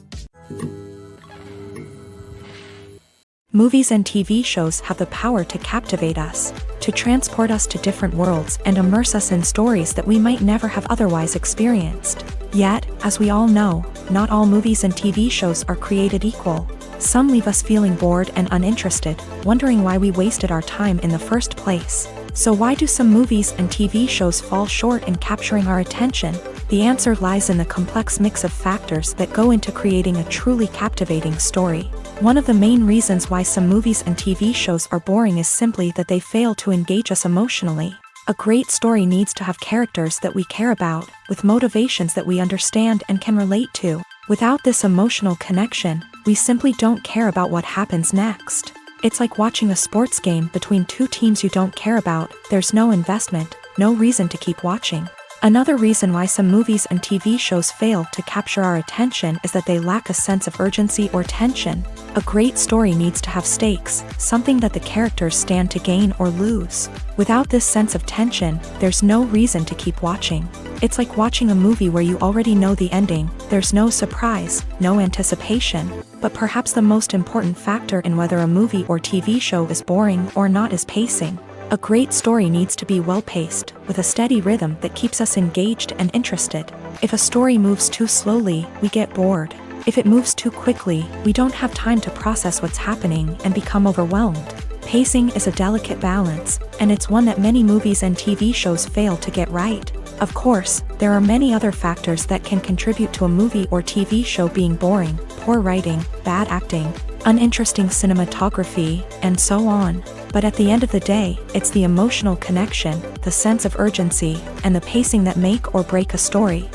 Movies and TV shows have the power to captivate us, to transport us to different worlds and immerse us in stories that we might never have otherwise experienced. Yet, as we all know, not all movies and TV shows are created equal. Some leave us feeling bored and uninterested, wondering why we wasted our time in the first place. So why do some movies and TV shows fall short in capturing our attention? The answer lies in the complex mix of factors that go into creating a truly captivating story. One of the main reasons why some movies and TV shows are boring is simply that they fail to engage us emotionally. A great story needs to have characters that we care about, with motivations that we understand and can relate to. Without this emotional connection, we simply don't care about what happens next. It's like watching a sports game between two teams you don't care about. There's no investment, no reason to keep watching. Another reason why some movies and TV shows fail to capture our attention is that they lack a sense of urgency or tension. A great story needs to have stakes, something that the characters stand to gain or lose. Without this sense of tension, there's no reason to keep watching. It's like watching a movie where you already know the ending. There's no surprise, no anticipation. But perhaps the most important factor in whether a movie or TV show is boring or not is pacing. A great story needs to be well-paced, with a steady rhythm that keeps us engaged and interested. If a story moves too slowly, we get bored. If it moves too quickly, we don't have time to process what's happening and become overwhelmed. Pacing is a delicate balance, and it's one that many movies and TV shows fail to get right. Of course, there are many other factors that can contribute to a movie or TV show being boring: poor writing, bad acting, uninteresting cinematography, and so on. But at the end of the day, it's the emotional connection, the sense of urgency, and the pacing that make or break a story.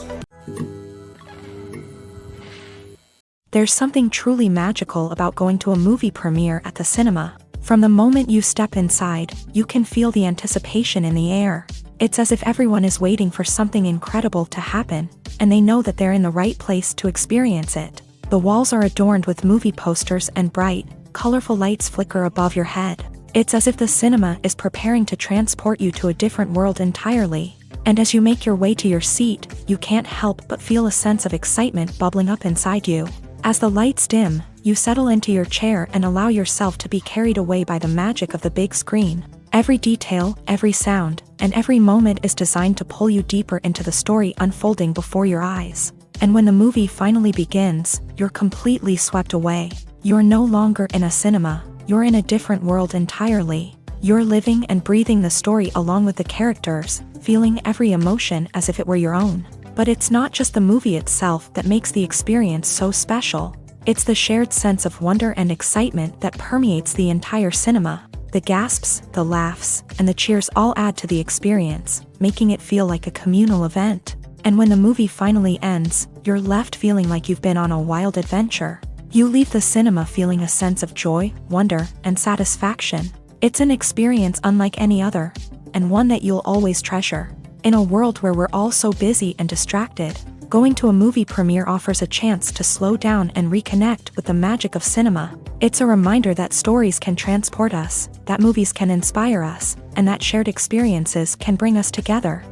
There's something truly magical about going to a movie premiere at the cinema. From the moment you step inside, you can feel the anticipation in the air. It's as if everyone is waiting for something incredible to happen, and they know that they're in the right place to experience it. The walls are adorned with movie posters and bright, colorful lights flicker above your head. It's as if the cinema is preparing to transport you to a different world entirely. And as you make your way to your seat, you can't help but feel a sense of excitement bubbling up inside you. As the lights dim, you settle into your chair and allow yourself to be carried away by the magic of the big screen. Every detail, every sound, and every moment is designed to pull you deeper into the story unfolding before your eyes. And when the movie finally begins, you're completely swept away. You're no longer in a cinema. You're in a different world entirely. You're living and breathing the story along with the characters, feeling every emotion as if it were your own. But it's not just the movie itself that makes the experience so special. It's the shared sense of wonder and excitement that permeates the entire cinema. The gasps, the laughs, and the cheers all add to the experience, making it feel like a communal event. And when the movie finally ends, you're left feeling like you've been on a wild adventure. You leave the cinema feeling a sense of joy, wonder, and satisfaction. It's an experience unlike any other, and one that you'll always treasure. In a world where we're all so busy and distracted, going to a movie premiere offers a chance to slow down and reconnect with the magic of cinema. It's a reminder that stories can transport us, that movies can inspire us, and that shared experiences can bring us together.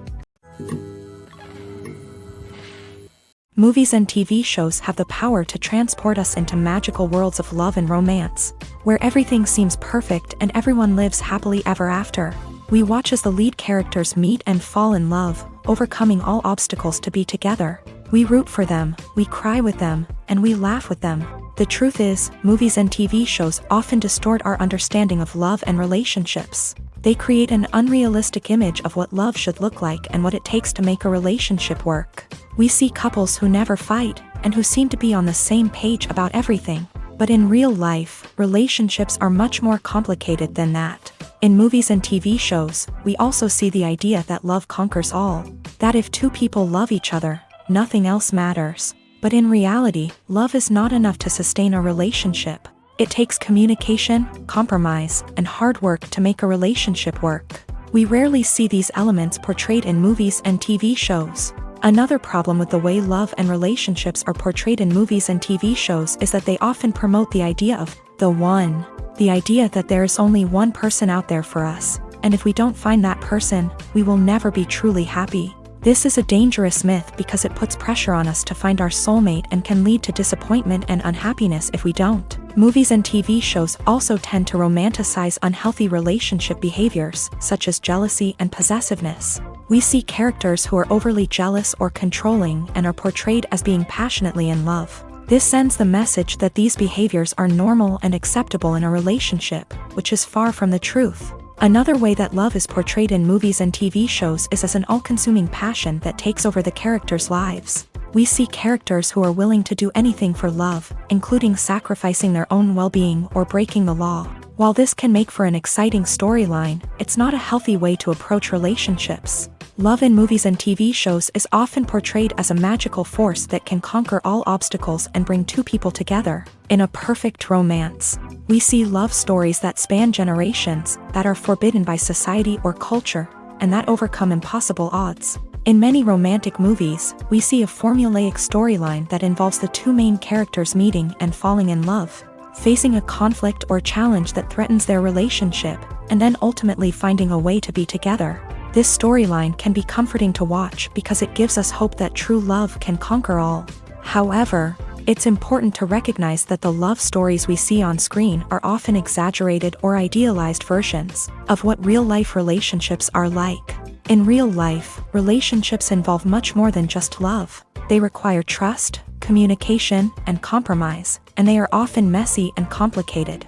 Movies and TV shows have the power to transport us into magical worlds of love and romance, where everything seems perfect and everyone lives happily ever after. We watch as the lead characters meet and fall in love, overcoming all obstacles to be together. We root for them, we cry with them, and we laugh with them. The truth is, movies and TV shows often distort our understanding of love and relationships. They create an unrealistic image of what love should look like and what it takes to make a relationship work. We see couples who never fight, and who seem to be on the same page about everything. But in real life, relationships are much more complicated than that. In movies and TV shows, we also see the idea that love conquers all. That if two people love each other, nothing else matters. But in reality, love is not enough to sustain a relationship. It takes communication, compromise, and hard work to make a relationship work. We rarely see these elements portrayed in movies and TV shows. Another problem with the way love and relationships are portrayed in movies and TV shows is that they often promote the idea of the one. The idea that there is only one person out there for us, and if we don't find that person, we will never be truly happy. This is a dangerous myth because it puts pressure on us to find our soulmate and can lead to disappointment and unhappiness if we don't. Movies and TV shows also tend to romanticize unhealthy relationship behaviors, such as jealousy and possessiveness. We see characters who are overly jealous or controlling and are portrayed as being passionately in love. This sends the message that these behaviors are normal and acceptable in a relationship, which is far from the truth. Another way that love is portrayed in movies and TV shows is as an all-consuming passion that takes over the characters' lives. We see characters who are willing to do anything for love, including sacrificing their own well-being or breaking the law. While this can make for an exciting storyline, it's not a healthy way to approach relationships. Love in movies and TV shows is often portrayed as a magical force that can conquer all obstacles and bring two people together. In a perfect romance, we see love stories that span generations, that are forbidden by society or culture, and that overcome impossible odds. In many romantic movies, we see a formulaic storyline that involves the two main characters meeting and falling in love, facing a conflict or challenge that threatens their relationship, and then ultimately finding a way to be together. This storyline can be comforting to watch because it gives us hope that true love can conquer all. However, it's important to recognize that the love stories we see on screen are often exaggerated or idealized versions of what real-life relationships are like. In real life, relationships involve much more than just love. They require trust, communication, and compromise, and they are often messy and complicated.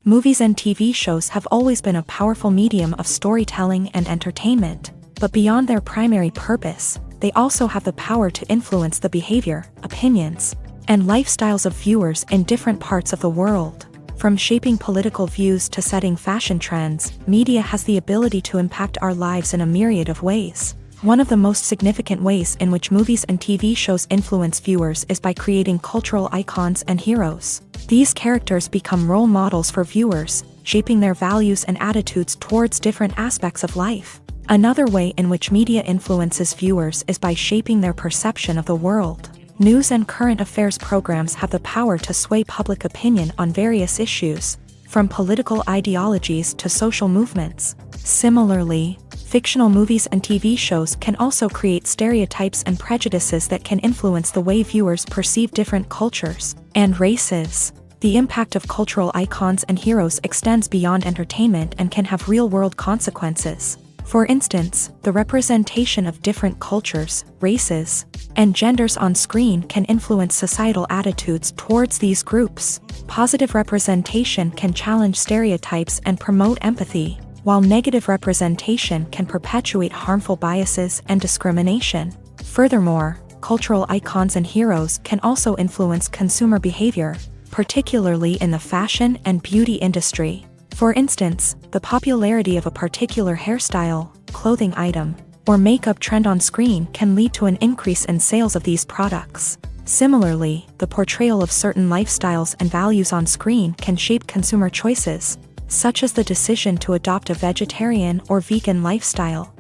Movies and TV shows have always been a powerful medium of storytelling and entertainment, but beyond their primary purpose, they also have the power to influence the behavior, opinions, and lifestyles of viewers in different parts of the world. From shaping political views to setting fashion trends, media has the ability to impact our lives in a myriad of ways. One of the most significant ways in which movies and TV shows influence viewers is by creating cultural icons and heroes. These characters become role models for viewers, shaping their values and attitudes towards different aspects of life. Another way in which media influences viewers is by shaping their perception of the world. News and current affairs programs have the power to sway public opinion on various issues, from political ideologies to social movements. Similarly, fictional movies and TV shows can also create stereotypes and prejudices that can influence the way viewers perceive different cultures and races. The impact of cultural icons and heroes extends beyond entertainment and can have real-world consequences. For instance, the representation of different cultures, races, and genders on screen can influence societal attitudes towards these groups. Positive representation can challenge stereotypes and promote empathy, while negative representation can perpetuate harmful biases and discrimination. Furthermore, cultural icons and heroes can also influence consumer behavior, particularly in the fashion and beauty industry. For instance, the popularity of a particular hairstyle, clothing item, or makeup trend on screen can lead to an increase in sales of these products. Similarly, the portrayal of certain lifestyles and values on screen can shape consumer choices, such as the decision to adopt a vegetarian or vegan lifestyle.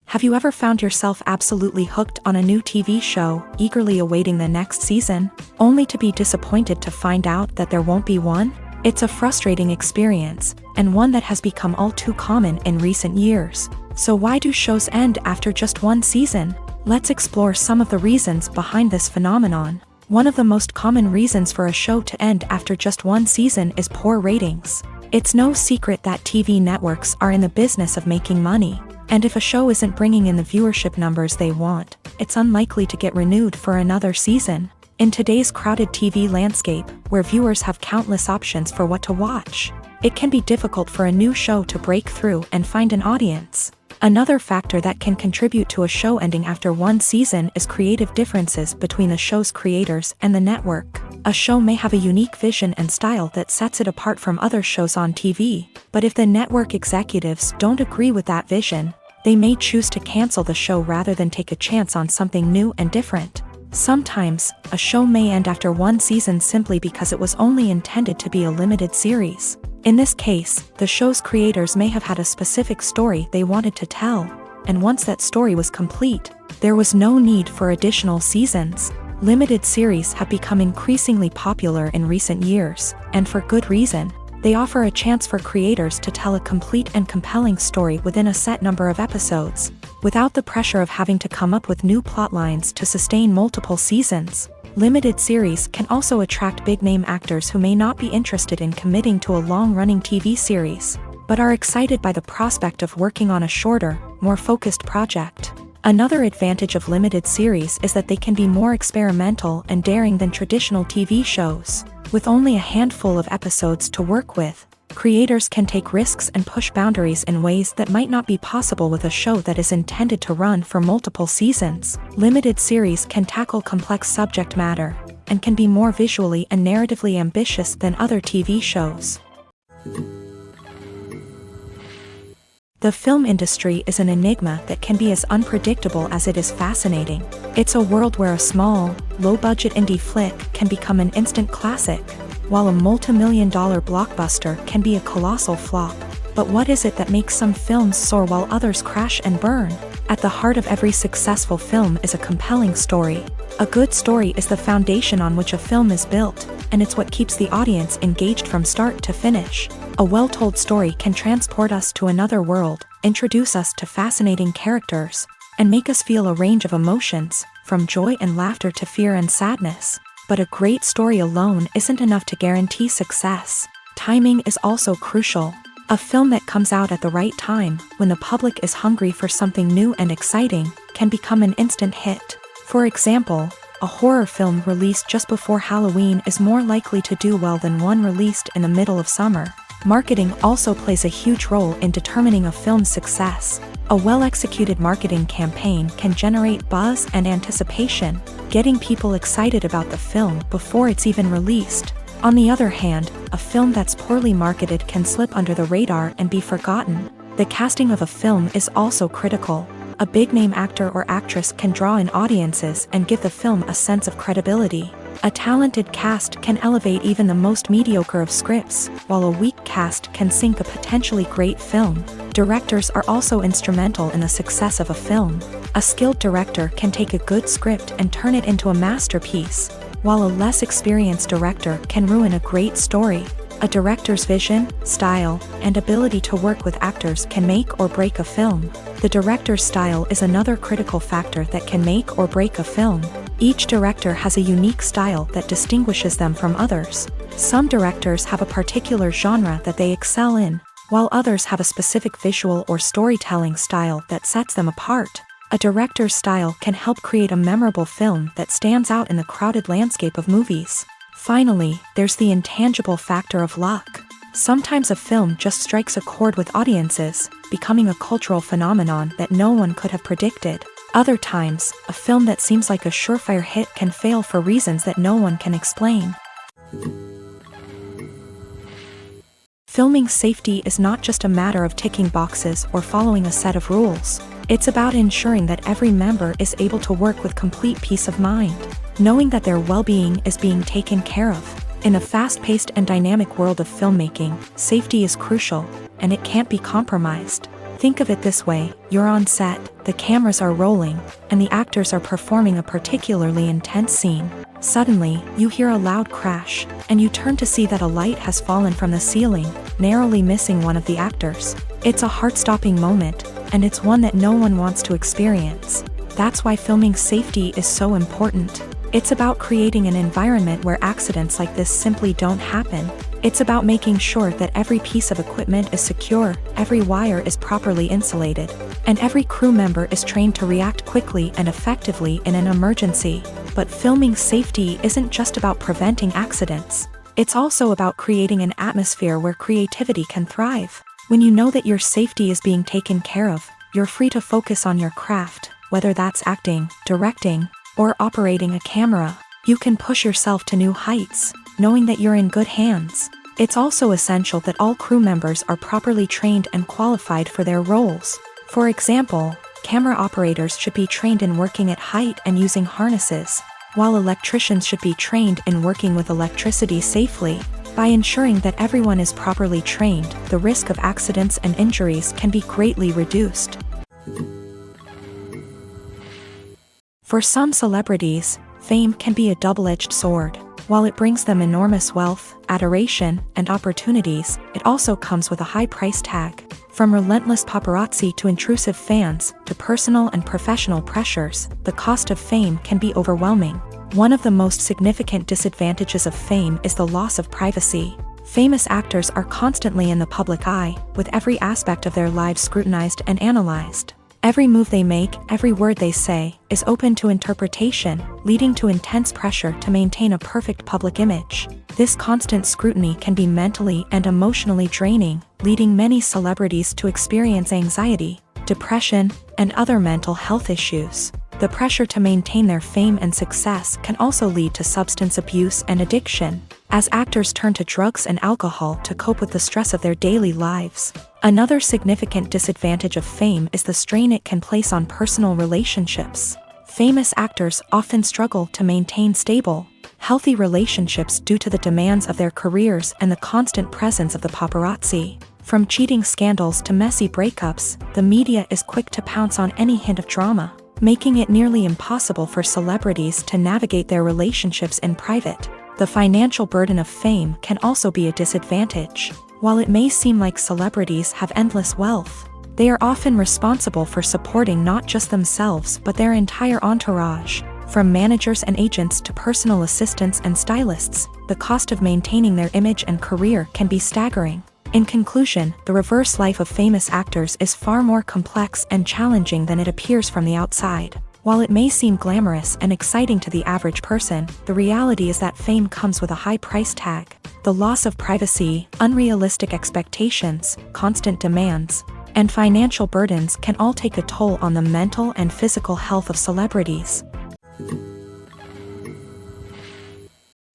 Have you ever found yourself absolutely hooked on a new TV show, eagerly awaiting the next season, only to be disappointed to find out that there won't be one? It's a frustrating experience, and one that has become all too common in recent years. So why do shows end after just one season? Let's explore some of the reasons behind this phenomenon. One of the most common reasons for a show to end after just one season is poor ratings. It's no secret that TV networks are in the business of making money. And if a show isn't bringing in the viewership numbers they want, it's unlikely to get renewed for another season. In today's crowded TV landscape, where viewers have countless options for what to watch, it can be difficult for a new show to break through and find an audience. Another factor that can contribute to a show ending after one season is creative differences between the show's creators and the network. A show may have a unique vision and style that sets it apart from other shows on TV, but if the network executives don't agree with that vision, They may choose to cancel the show rather than take a chance on something new and different. Sometimes, a show may end after one season simply because it was only intended to be a limited series. In this case, the show's creators may have had a specific story they wanted to tell, and once that story was complete, there was no need for additional seasons. Limited series have become increasingly popular in recent years, and for good reason. They offer a chance for creators to tell a complete and compelling story within a set number of episodes, without the pressure of having to come up with new plotlines to sustain multiple seasons. Limited series can also attract big-name actors who may not be interested in committing to a long-running TV series, but are excited by the prospect of working on a shorter, more focused project. Another advantage of limited series is that they can be more experimental and daring than traditional TV shows. With only a handful of episodes to work with, creators can take risks and push boundaries in ways that might not be possible with a show that is intended to run for multiple seasons. Limited series can tackle complex subject matter, and can be more visually and narratively ambitious than other TV shows. The film industry is an enigma that can be as unpredictable as it is fascinating. It's a world where a small, low-budget indie flick can become an instant classic, while a multi-million-dollar blockbuster can be a colossal flop. But what is it that makes some films soar while others crash and burn? At the heart of every successful film is a compelling story. A good story is the foundation on which a film is built, and it's what keeps the audience engaged from start to finish. A well-told story can transport us to another world, introduce us to fascinating characters, and make us feel a range of emotions, from joy and laughter to fear and sadness. But a great story alone isn't enough to guarantee success. Timing is also crucial. A film that comes out at the right time, when the public is hungry for something new and exciting, can become an instant hit. For example, a horror film released just before Halloween is more likely to do well than one released in the middle of summer. Marketing also plays a huge role in determining a film's success. A well-executed marketing campaign can generate buzz and anticipation, getting people excited about the film before it's even released. On the other hand, a film that's poorly marketed can slip under the radar and be forgotten. The casting of a film is also critical. A big-name actor or actress can draw in audiences and give the film a sense of credibility. A talented cast can elevate even the most mediocre of scripts, while a weak cast can sink a potentially great film. Directors are also instrumental in the success of a film. A skilled director can take a good script and turn it into a masterpiece, while a less experienced director can ruin a great story. A director's vision, style, and ability to work with actors can make or break a film. The director's style is another critical factor that can make or break a film. Each director has a unique style that distinguishes them from others. Some directors have a particular genre that they excel in, while others have a specific visual or storytelling style that sets them apart. A director's style can help create a memorable film that stands out in the crowded landscape of movies. Finally, there's the intangible factor of luck. Sometimes a film just strikes a chord with audiences, becoming a cultural phenomenon that no one could have predicted. Other times, a film that seems like a surefire hit can fail for reasons that no one can explain. Filming safety is not just a matter of ticking boxes or following a set of rules. It's about ensuring that every member is able to work with complete peace of mind, knowing that their well-being is being taken care of. In a fast-paced and dynamic world of filmmaking, safety is crucial, and it can't be compromised. Think of it this way: you're on set, the cameras are rolling, and the actors are performing a particularly intense scene. Suddenly, you hear a loud crash, and you turn to see that a light has fallen from the ceiling, narrowly missing one of the actors. It's a heart-stopping moment, and it's one that no one wants to experience. That's why filming safety is so important. It's about creating an environment where accidents like this simply don't happen. It's about making sure that every piece of equipment is secure, every wire is properly insulated, and every crew member is trained to react quickly and effectively in an emergency. But filming safety isn't just about preventing accidents. It's also about creating an atmosphere where creativity can thrive. When you know that your safety is being taken care of, you're free to focus on your craft, whether that's acting, directing, or operating a camera. You can push yourself to new heights, knowing that you're in good hands. It's also essential that all crew members are properly trained and qualified for their roles. For example, camera operators should be trained in working at height and using harnesses, while electricians should be trained in working with electricity safely. By ensuring that everyone is properly trained, the risk of accidents and injuries can be greatly reduced. For some celebrities, fame can be a double-edged sword. While it brings them enormous wealth, adoration, and opportunities, it also comes with a high price tag. From relentless paparazzi to intrusive fans, to personal and professional pressures, the cost of fame can be overwhelming. One of the most significant disadvantages of fame is the loss of privacy. Famous actors are constantly in the public eye, with every aspect of their lives scrutinized and analyzed. Every move they make, every word they say, is open to interpretation, leading to intense pressure to maintain a perfect public image. This constant scrutiny can be mentally and emotionally draining, leading many celebrities to experience anxiety, depression, and other mental health issues. The pressure to maintain their fame and success can also lead to substance abuse and addiction, as actors turn to drugs and alcohol to cope with the stress of their daily lives. Another significant disadvantage of fame is the strain it can place on personal relationships. Famous actors often struggle to maintain stable, healthy relationships due to the demands of their careers and the constant presence of the paparazzi. From cheating scandals to messy breakups, the media is quick to pounce on any hint of drama, making it nearly impossible for celebrities to navigate their relationships in private. The financial burden of fame can also be a disadvantage. While it may seem like celebrities have endless wealth, they are often responsible for supporting not just themselves but their entire entourage. From managers and agents to personal assistants and stylists, the cost of maintaining their image and career can be staggering. In conclusion, the reverse life of famous actors is far more complex and challenging than it appears from the outside. While it may seem glamorous and exciting to the average person, the reality is that fame comes with a high price tag. The loss of privacy, unrealistic expectations, constant demands, and financial burdens can all take a toll on the mental and physical health of celebrities.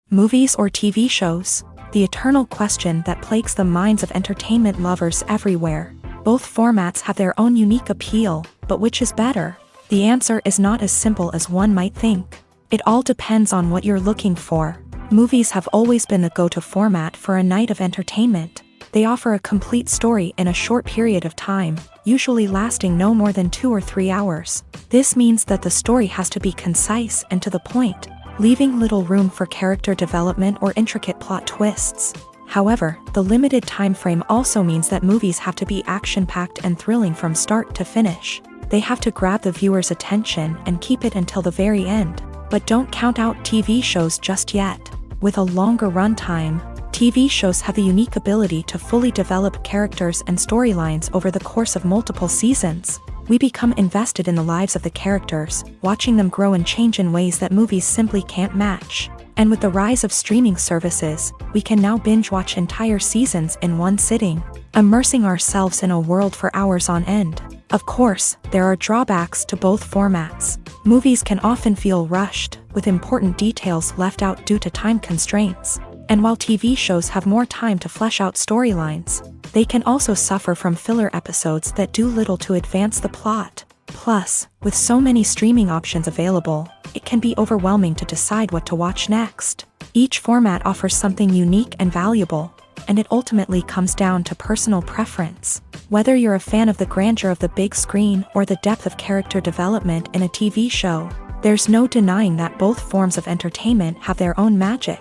Movies or TV shows? The eternal question that plagues the minds of entertainment lovers everywhere. Both formats have their own unique appeal, but which is better? The answer is not as simple as one might think. It all depends on what you're looking for. Movies have always been the go-to format for a night of entertainment. They offer a complete story in a short period of time, usually lasting no more than 2 or 3 hours. This means that the story has to be concise and to the point, leaving little room for character development or intricate plot twists. However, the limited time frame also means that movies have to be action-packed and thrilling from start to finish. They have to grab the viewer's attention and keep it until the very end. But don't count out TV shows just yet. With a longer runtime, TV shows have the unique ability to fully develop characters and storylines over the course of multiple seasons. We become invested in the lives of the characters, watching them grow and change in ways that movies simply can't match. And with the rise of streaming services, we can now binge-watch entire seasons in one sitting, immersing ourselves in a world for hours on end. Of course, there are drawbacks to both formats. Movies can often feel rushed, with important details left out due to time constraints. And while TV shows have more time to flesh out storylines, they can also suffer from filler episodes that do little to advance the plot. Plus, with so many streaming options available, it can be overwhelming to decide what to watch next. Each format offers something unique and valuable, and it ultimately comes down to personal preference. Whether you're a fan of the grandeur of the big screen or the depth of character development in a TV show, there's no denying that both forms of entertainment have their own magic.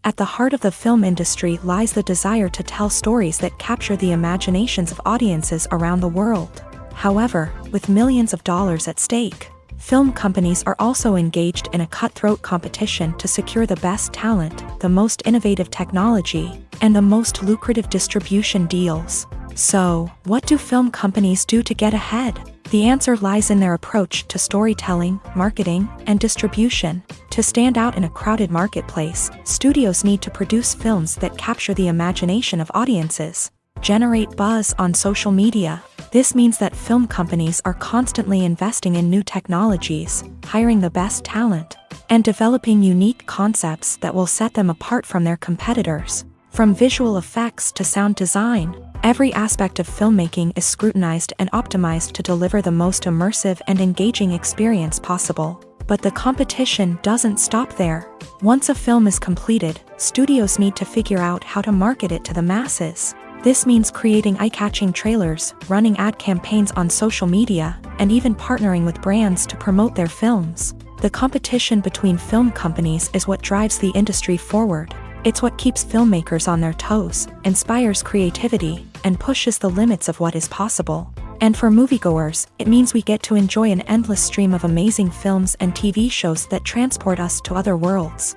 At the heart of the film industry lies the desire to tell stories that capture the imaginations of audiences around the world. However, with millions of dollars at stake, film companies are also engaged in a cutthroat competition to secure the best talent, the most innovative technology, and the most lucrative distribution deals. So, what do film companies do to get ahead? The answer lies in their approach to storytelling, marketing, and distribution. To stand out in a crowded marketplace, studios need to produce films that capture the imagination of audiences, generate buzz on social media. This means that film companies are constantly investing in new technologies, hiring the best talent, and developing unique concepts that will set them apart from their competitors. From visual effects to sound design, Every aspect of filmmaking is scrutinized and optimized to deliver the most immersive and engaging experience possible. But the competition doesn't stop there. Once a film is completed, studios need to figure out how to market it to the masses. This means creating eye-catching trailers, running ad campaigns on social media, and even partnering with brands to promote their films. The competition between film companies is what drives the industry forward. It's what keeps filmmakers on their toes, inspires creativity, and pushes the limits of what is possible. And for moviegoers, it means we get to enjoy an endless stream of amazing films and TV shows that transport us to other worlds.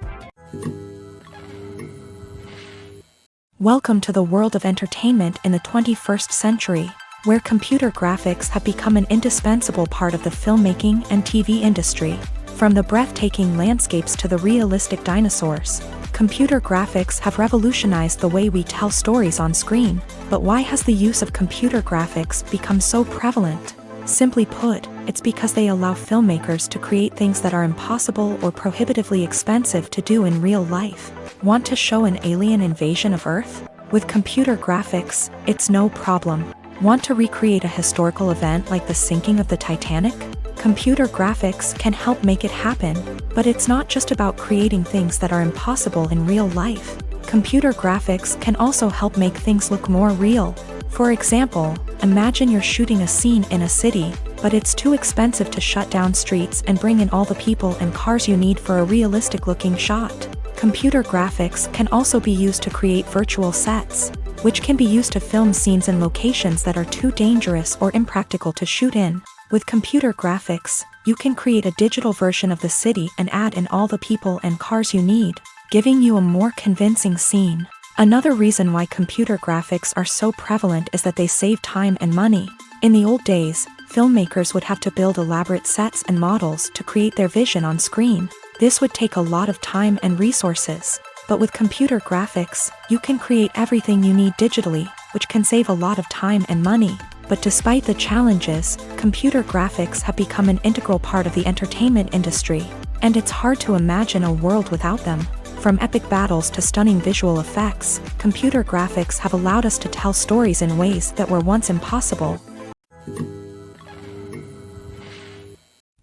Welcome to the world of entertainment in the 21st century, where computer graphics have become an indispensable part of the filmmaking and TV industry. From the breathtaking landscapes to the realistic dinosaurs, computer graphics have revolutionized the way we tell stories on screen. But why has the use of computer graphics become so prevalent? Simply put, it's because they allow filmmakers to create things that are impossible or prohibitively expensive to do in real life. Want to show an alien invasion of Earth? With computer graphics, it's no problem. Want to recreate a historical event like the sinking of the Titanic? Computer graphics can help make it happen, but it's not just about creating things that are impossible in real life. Computer graphics can also help make things look more real. For example, imagine you're shooting a scene in a city, but it's too expensive to shut down streets and bring in all the people and cars you need for a realistic-looking shot. Computer graphics can also be used to create virtual sets, which can be used to film scenes in locations that are too dangerous or impractical to shoot in. With computer graphics, you can create a digital version of the city and add in all the people and cars you need, giving you a more convincing scene. Another reason why computer graphics are so prevalent is that they save time and money. In the old days, filmmakers would have to build elaborate sets and models to create their vision on screen. This would take a lot of time and resources. But with computer graphics, you can create everything you need digitally, which can save a lot of time and money. But despite the challenges, computer graphics have become an integral part of the entertainment industry, and it's hard to imagine a world without them. From epic battles to stunning visual effects, computer graphics have allowed us to tell stories in ways that were once impossible.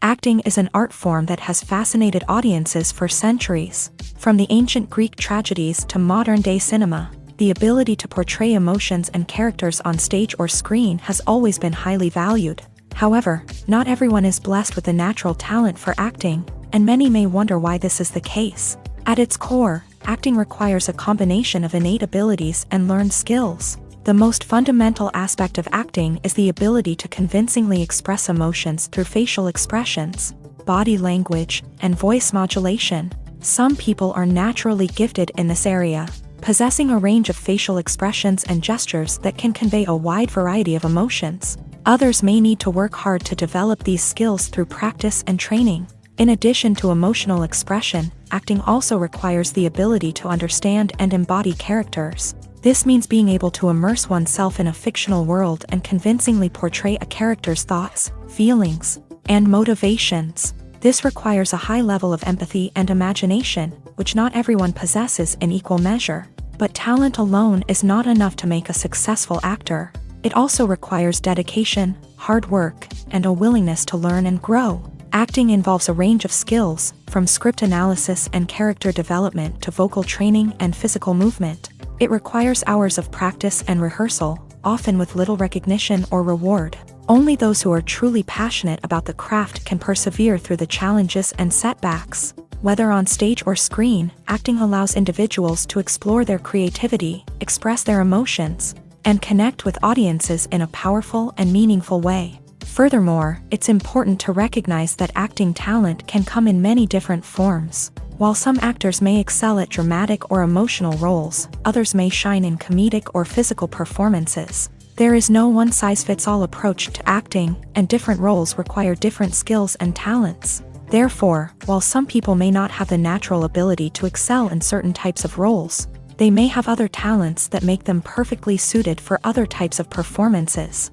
Acting is an art form that has fascinated audiences for centuries. From the ancient Greek tragedies to modern-day cinema, the ability to portray emotions and characters on stage or screen has always been highly valued. However, not everyone is blessed with the natural talent for acting, and many may wonder why this is the case. At its core, acting requires a combination of innate abilities and learned skills. The most fundamental aspect of acting is the ability to convincingly express emotions through facial expressions, body language, and voice modulation. Some people are naturally gifted in this area, possessing a range of facial expressions and gestures that can convey a wide variety of emotions. Others may need to work hard to develop these skills through practice and training. In addition to emotional expression, acting also requires the ability to understand and embody characters. This means being able to immerse oneself in a fictional world and convincingly portray a character's thoughts, feelings, and motivations. This requires a high level of empathy and imagination, which not everyone possesses in equal measure. But talent alone is not enough to make a successful actor. It also requires dedication, hard work, and a willingness to learn and grow. Acting involves a range of skills, from script analysis and character development to vocal training and physical movement. It requires hours of practice and rehearsal, often with little recognition or reward. Only those who are truly passionate about the craft can persevere through the challenges and setbacks. Whether on stage or screen, acting allows individuals to explore their creativity, express their emotions, and connect with audiences in a powerful and meaningful way. Furthermore, it's important to recognize that acting talent can come in many different forms. While some actors may excel at dramatic or emotional roles, others may shine in comedic or physical performances. There is no one-size-fits-all approach to acting, and different roles require different skills and talents. Therefore, while some people may not have the natural ability to excel in certain types of roles, they may have other talents that make them perfectly suited for other types of performances.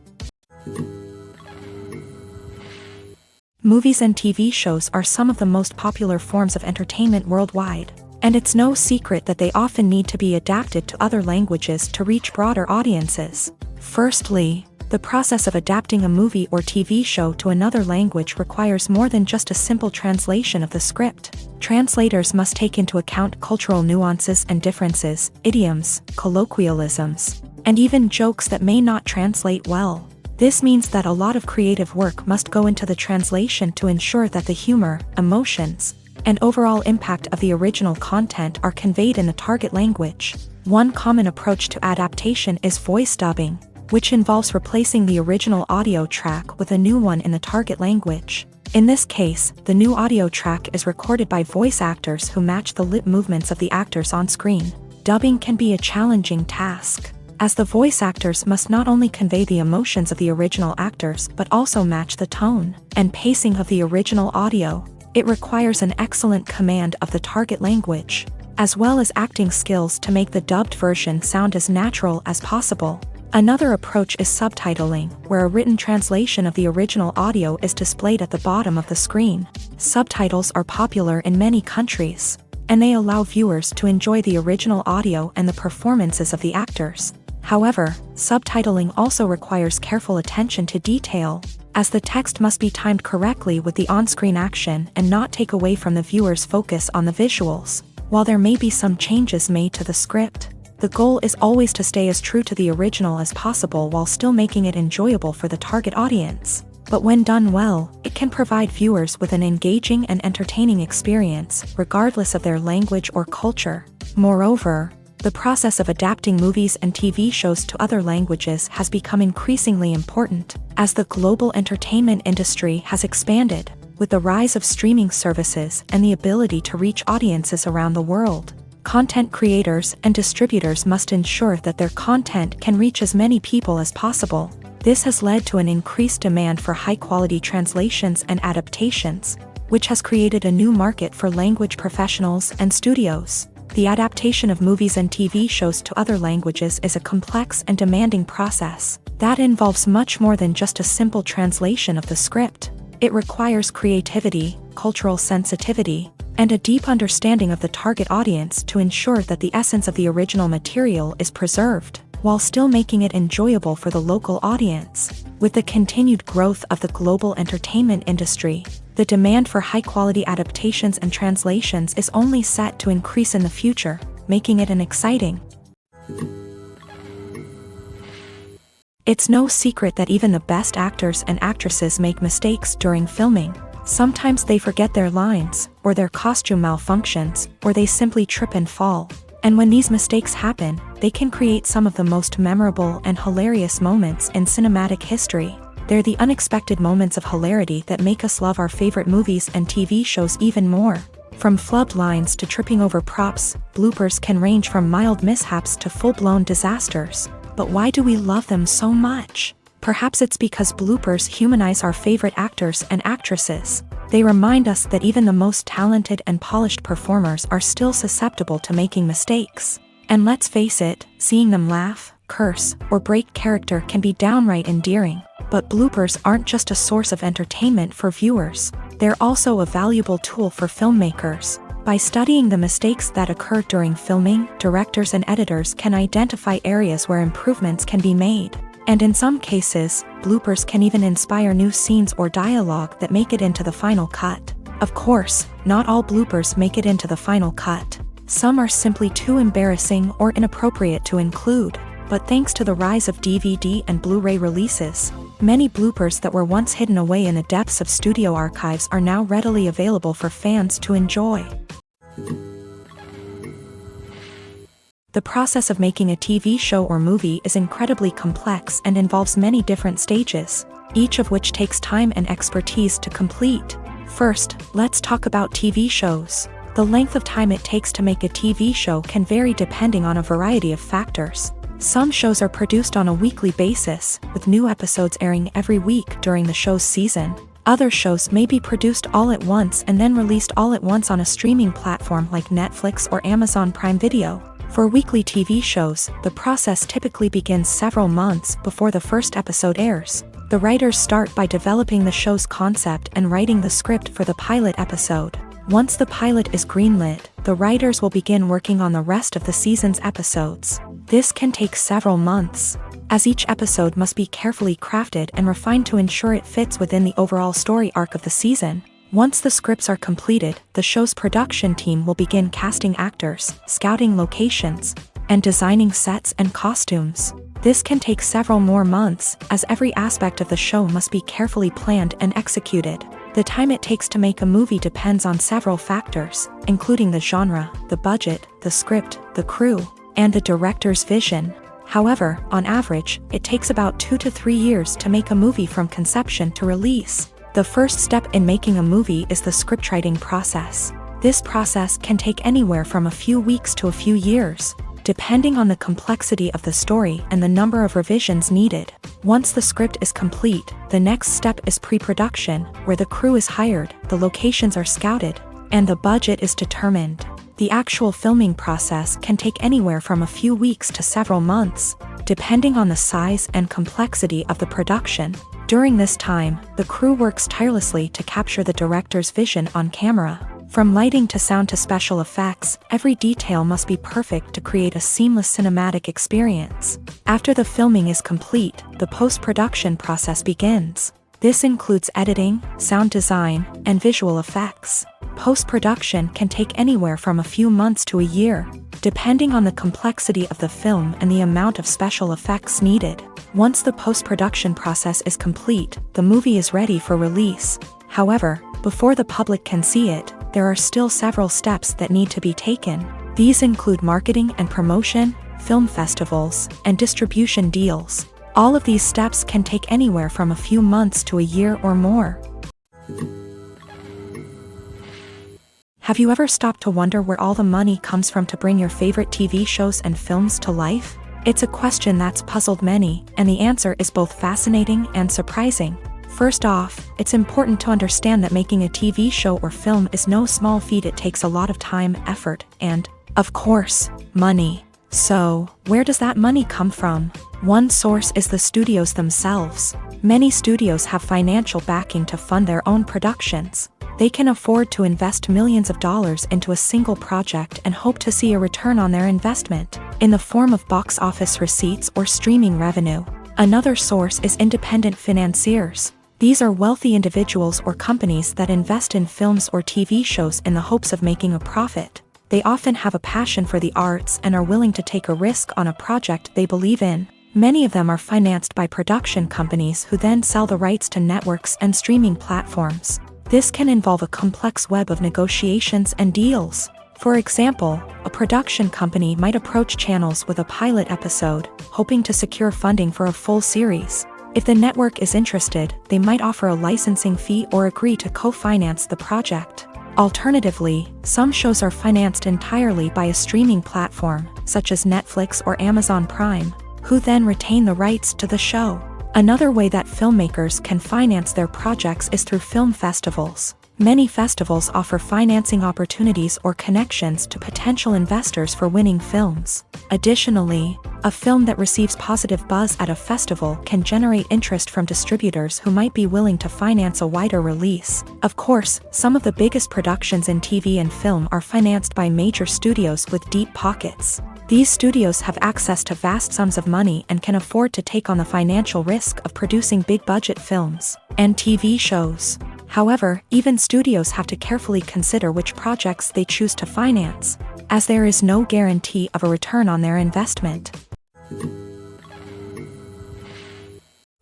Movies and TV shows are some of the most popular forms of entertainment worldwide. And it's no secret that they often need to be adapted to other languages to reach broader audiences. Firstly, the process of adapting a movie or TV show to another language requires more than just a simple translation of the script. Translators must take into account cultural nuances and differences, idioms, colloquialisms, and even jokes that may not translate well. This means that a lot of creative work must go into the translation to ensure that the humor, emotions, and overall impact of the original content are conveyed in the target language. One common approach to adaptation is voice dubbing, which involves replacing the original audio track with a new one in the target language. In this case, the new audio track is recorded by voice actors who match the lip movements of the actors on screen. Dubbing can be a challenging task, as the voice actors must not only convey the emotions of the original actors but also match the tone and pacing of the original audio. It requires an excellent command of the target language, as well as acting skills to make the dubbed version sound as natural as possible. Another approach is subtitling, where a written translation of the original audio is displayed at the bottom of the screen. Subtitles are popular in many countries, and they allow viewers to enjoy the original audio and the performances of the actors. However, subtitling also requires careful attention to detail, as the text must be timed correctly with the on-screen action and not take away from the viewer's focus on the visuals. While there may be some changes made to the script, the goal is always to stay as true to the original as possible while still making it enjoyable for the target audience. But when done well, it can provide viewers with an engaging and entertaining experience, regardless of their language or culture. Moreover, the process of adapting movies and TV shows to other languages has become increasingly important, as the global entertainment industry has expanded, with the rise of streaming services and the ability to reach audiences around the world. Content creators and distributors must ensure that their content can reach as many people as possible. This has led to an increased demand for high-quality translations and adaptations, which has created a new market for language professionals and studios. The adaptation of movies and TV shows to other languages is a complex and demanding process that involves much more than just a simple translation of the script. It requires creativity, cultural sensitivity, and a deep understanding of the target audience to ensure that the essence of the original material is preserved, while still making it enjoyable for the local audience. With the continued growth of the global entertainment industry, the demand for high-quality adaptations and translations is only set to increase in the future, making it an exciting. It's no secret that even the best actors and actresses make mistakes during filming. Sometimes they forget their lines, or their costume malfunctions, or they simply trip and fall. And when these mistakes happen, they can create some of the most memorable and hilarious moments in cinematic history. They're the unexpected moments of hilarity that make us love our favorite movies and TV shows even more. From flubbed lines to tripping over props, bloopers can range from mild mishaps to full-blown disasters. But why do we love them so much? Perhaps it's because bloopers humanize our favorite actors and actresses. They remind us that even the most talented and polished performers are still susceptible to making mistakes. And let's face it, seeing them laugh, curse, or break character can be downright endearing. But bloopers aren't just a source of entertainment for viewers. They're also a valuable tool for filmmakers. By studying the mistakes that occur during filming, directors and editors can identify areas where improvements can be made. And in some cases, bloopers can even inspire new scenes or dialogue that make it into the final cut. Of course, not all bloopers make it into the final cut. Some are simply too embarrassing or inappropriate to include. But thanks to the rise of DVD and Blu-ray releases, many bloopers that were once hidden away in the depths of studio archives are now readily available for fans to enjoy. The process of making a TV show or movie is incredibly complex and involves many different stages, each of which takes time and expertise to complete. First, let's talk about TV shows. The length of time it takes to make a TV show can vary depending on a variety of factors. Some shows are produced on a weekly basis, with new episodes airing every week during the show's season. Other shows may be produced all at once and then released all at once on a streaming platform like Netflix or Amazon Prime Video. For weekly TV shows, the process typically begins several months before the first episode airs. The writers start by developing the show's concept and writing the script for the pilot episode. Once the pilot is greenlit, the writers will begin working on the rest of the season's episodes. This can take several months, as each episode must be carefully crafted and refined to ensure it fits within the overall story arc of the season. Once the scripts are completed, the show's production team will begin casting actors, scouting locations, and designing sets and costumes. This can take several more months, as every aspect of the show must be carefully planned and executed. The time it takes to make a movie depends on several factors, including the genre, the budget, the script, the crew, and the director's vision. However, on average, it takes about 2 to 3 years to make a movie from conception to release. The first step in making a movie is the scriptwriting process. This process can take anywhere from a few weeks to a few years, depending on the complexity of the story and the number of revisions needed. Once the script is complete, the next step is pre-production, where the crew is hired, the locations are scouted, and the budget is determined. The actual filming process can take anywhere from a few weeks to several months, depending on the size and complexity of the production. During this time, the crew works tirelessly to capture the director's vision on camera. From lighting to sound to special effects, every detail must be perfect to create a seamless cinematic experience. After the filming is complete, the post-production process begins. This includes editing, sound design, and visual effects. Post-production can take anywhere from a few months to a year, depending on the complexity of the film and the amount of special effects needed. Once the post-production process is complete, the movie is ready for release. However, before the public can see it, there are still several steps that need to be taken. These include marketing and promotion, film festivals, and distribution deals. All of these steps can take anywhere from a few months to a year or more. Have you ever stopped to wonder where all the money comes from to bring your favorite TV shows and films to life? It's a question that's puzzled many, and the answer is both fascinating and surprising. First off, it's important to understand that making a TV show or film is no small feat. It takes a lot of time, effort, and, of course, money. So, where does that money come from? One source is the studios themselves. Many studios have financial backing to fund their own productions. They can afford to invest millions of dollars into a single project and hope to see a return on their investment, in the form of box office receipts or streaming revenue. Another source is independent financiers. These are wealthy individuals or companies that invest in films or TV shows in the hopes of making a profit. They often have a passion for the arts and are willing to take a risk on a project they believe in. Many of them are financed by production companies who then sell the rights to networks and streaming platforms. This can involve a complex web of negotiations and deals. For example, a production company might approach channels with a pilot episode, hoping to secure funding for a full series. If the network is interested, they might offer a licensing fee or agree to co-finance the project. Alternatively, some shows are financed entirely by a streaming platform, such as Netflix or Amazon Prime, who then retain the rights to the show. Another way that filmmakers can finance their projects is through film festivals. Many festivals offer financing opportunities or connections to potential investors for winning films. Additionally, a film that receives positive buzz at a festival can generate interest from distributors who might be willing to finance a wider release. Of course, some of the biggest productions in TV and film are financed by major studios with deep pockets. These studios have access to vast sums of money and can afford to take on the financial risk of producing big-budget films and TV shows. However, even studios have to carefully consider which projects they choose to finance, as there is no guarantee of a return on their investment.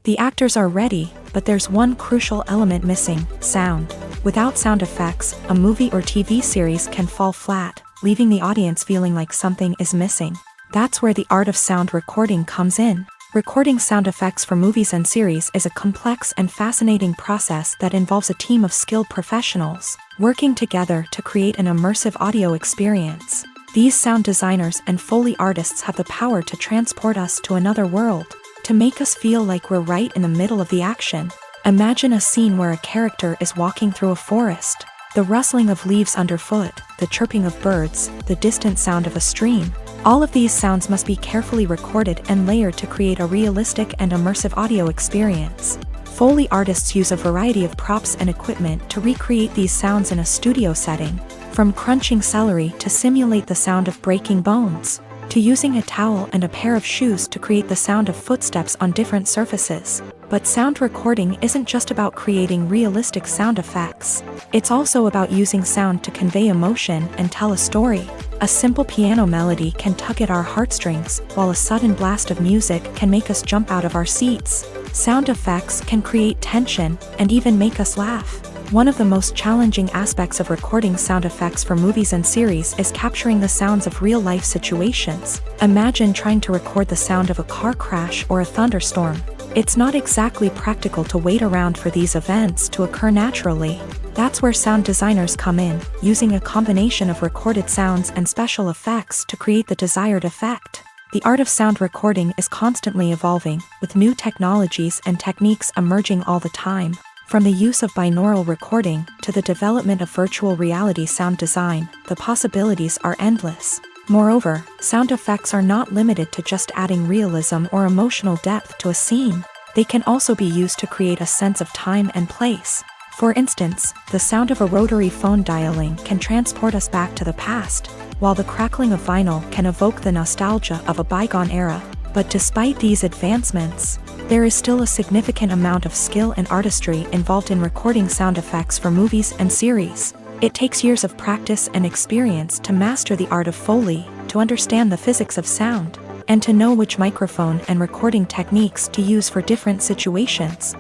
The actors are ready, but there's one crucial element missing: sound. Without sound effects, a movie or TV series can fall flat, leaving the audience feeling like something is missing. That's where the art of sound recording comes in. Recording sound effects for movies and series is a complex and fascinating process that involves a team of skilled professionals working together to create an immersive audio experience. These sound designers and Foley artists have the power to transport us to another world, to make us feel like we're right in the middle of the action. Imagine a scene where a character is walking through a forest. The rustling of leaves underfoot, the chirping of birds, the distant sound of a stream. All of these sounds must be carefully recorded and layered to create a realistic and immersive audio experience. Foley artists use a variety of props and equipment to recreate these sounds in a studio setting, from crunching celery to simulate the sound of breaking bones, to using a towel and a pair of shoes to create the sound of footsteps on different surfaces. But sound recording isn't just about creating realistic sound effects. It's also about using sound to convey emotion and tell a story. A simple piano melody can tug at our heartstrings, while a sudden blast of music can make us jump out of our seats. Sound effects can create tension and even make us laugh. One of the most challenging aspects of recording sound effects for movies and series is capturing the sounds of real-life situations. Imagine trying to record the sound of a car crash or a thunderstorm. It's not exactly practical to wait around for these events to occur naturally. That's where sound designers come in, using a combination of recorded sounds and special effects to create the desired effect. The art of sound recording is constantly evolving, with new technologies and techniques emerging all the time. From the use of binaural recording to the development of virtual reality sound design, the possibilities are endless. Moreover, sound effects are not limited to just adding realism or emotional depth to a scene. They can also be used to create a sense of time and place. For instance, the sound of a rotary phone dialing can transport us back to the past, while the crackling of vinyl can evoke the nostalgia of a bygone era. But despite these advancements, there is still a significant amount of skill and artistry involved in recording sound effects for movies and series. It takes years of practice and experience to master the art of Foley, to understand the physics of sound, and to know which microphone and recording techniques to use for different situations.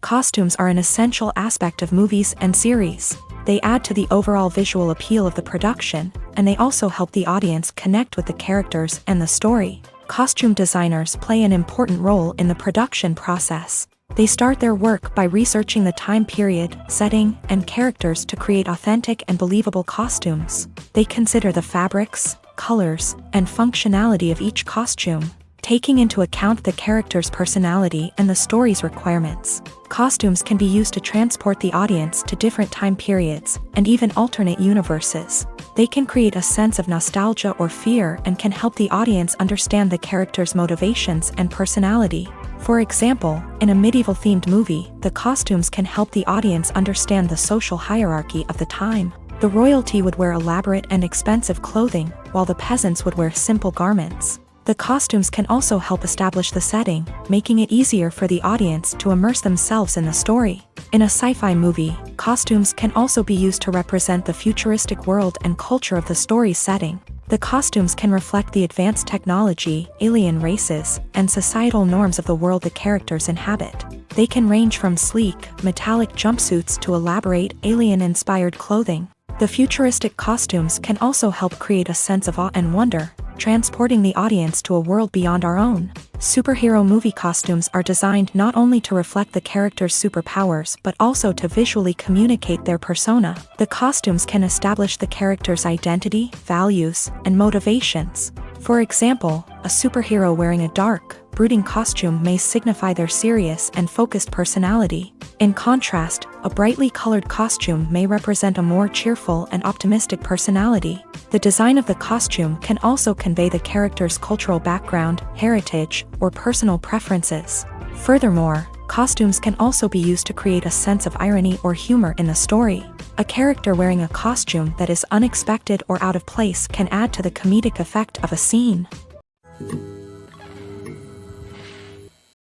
Costumes are an essential aspect of movies and series. They add to the overall visual appeal of the production, and they also help the audience connect with the characters and the story. Costume designers play an important role in the production process. They start their work by researching the time period, setting, and characters to create authentic and believable costumes. They consider the fabrics, colors, and functionality of each costume, taking into account the character's personality and the story's requirements. Costumes can be used to transport the audience to different time periods and even alternate universes. They can create a sense of nostalgia or fear and can help the audience understand the character's motivations and personality. For example, in a medieval-themed movie, the costumes can help the audience understand the social hierarchy of the time. The royalty would wear elaborate and expensive clothing, while the peasants would wear simple garments. The costumes can also help establish the setting, making it easier for the audience to immerse themselves in the story. In a sci-fi movie, costumes can also be used to represent the futuristic world and culture of the story's setting. The costumes can reflect the advanced technology, alien races, and societal norms of the world the characters inhabit. They can range from sleek, metallic jumpsuits to elaborate, alien-inspired clothing. The futuristic costumes can also help create a sense of awe and wonder, transporting the audience to a world beyond our own. Superhero movie costumes are designed not only to reflect the character's superpowers but also to visually communicate their persona. The costumes can establish the character's identity, values, and motivations. For example, a superhero wearing a dark, brooding costume may signify their serious and focused personality. In contrast, a brightly colored costume may represent a more cheerful and optimistic personality. The design of the costume can also convey the character's cultural background, heritage, or personal preferences. Furthermore, costumes can also be used to create a sense of irony or humor in the story. A character wearing a costume that is unexpected or out of place can add to the comedic effect of a scene.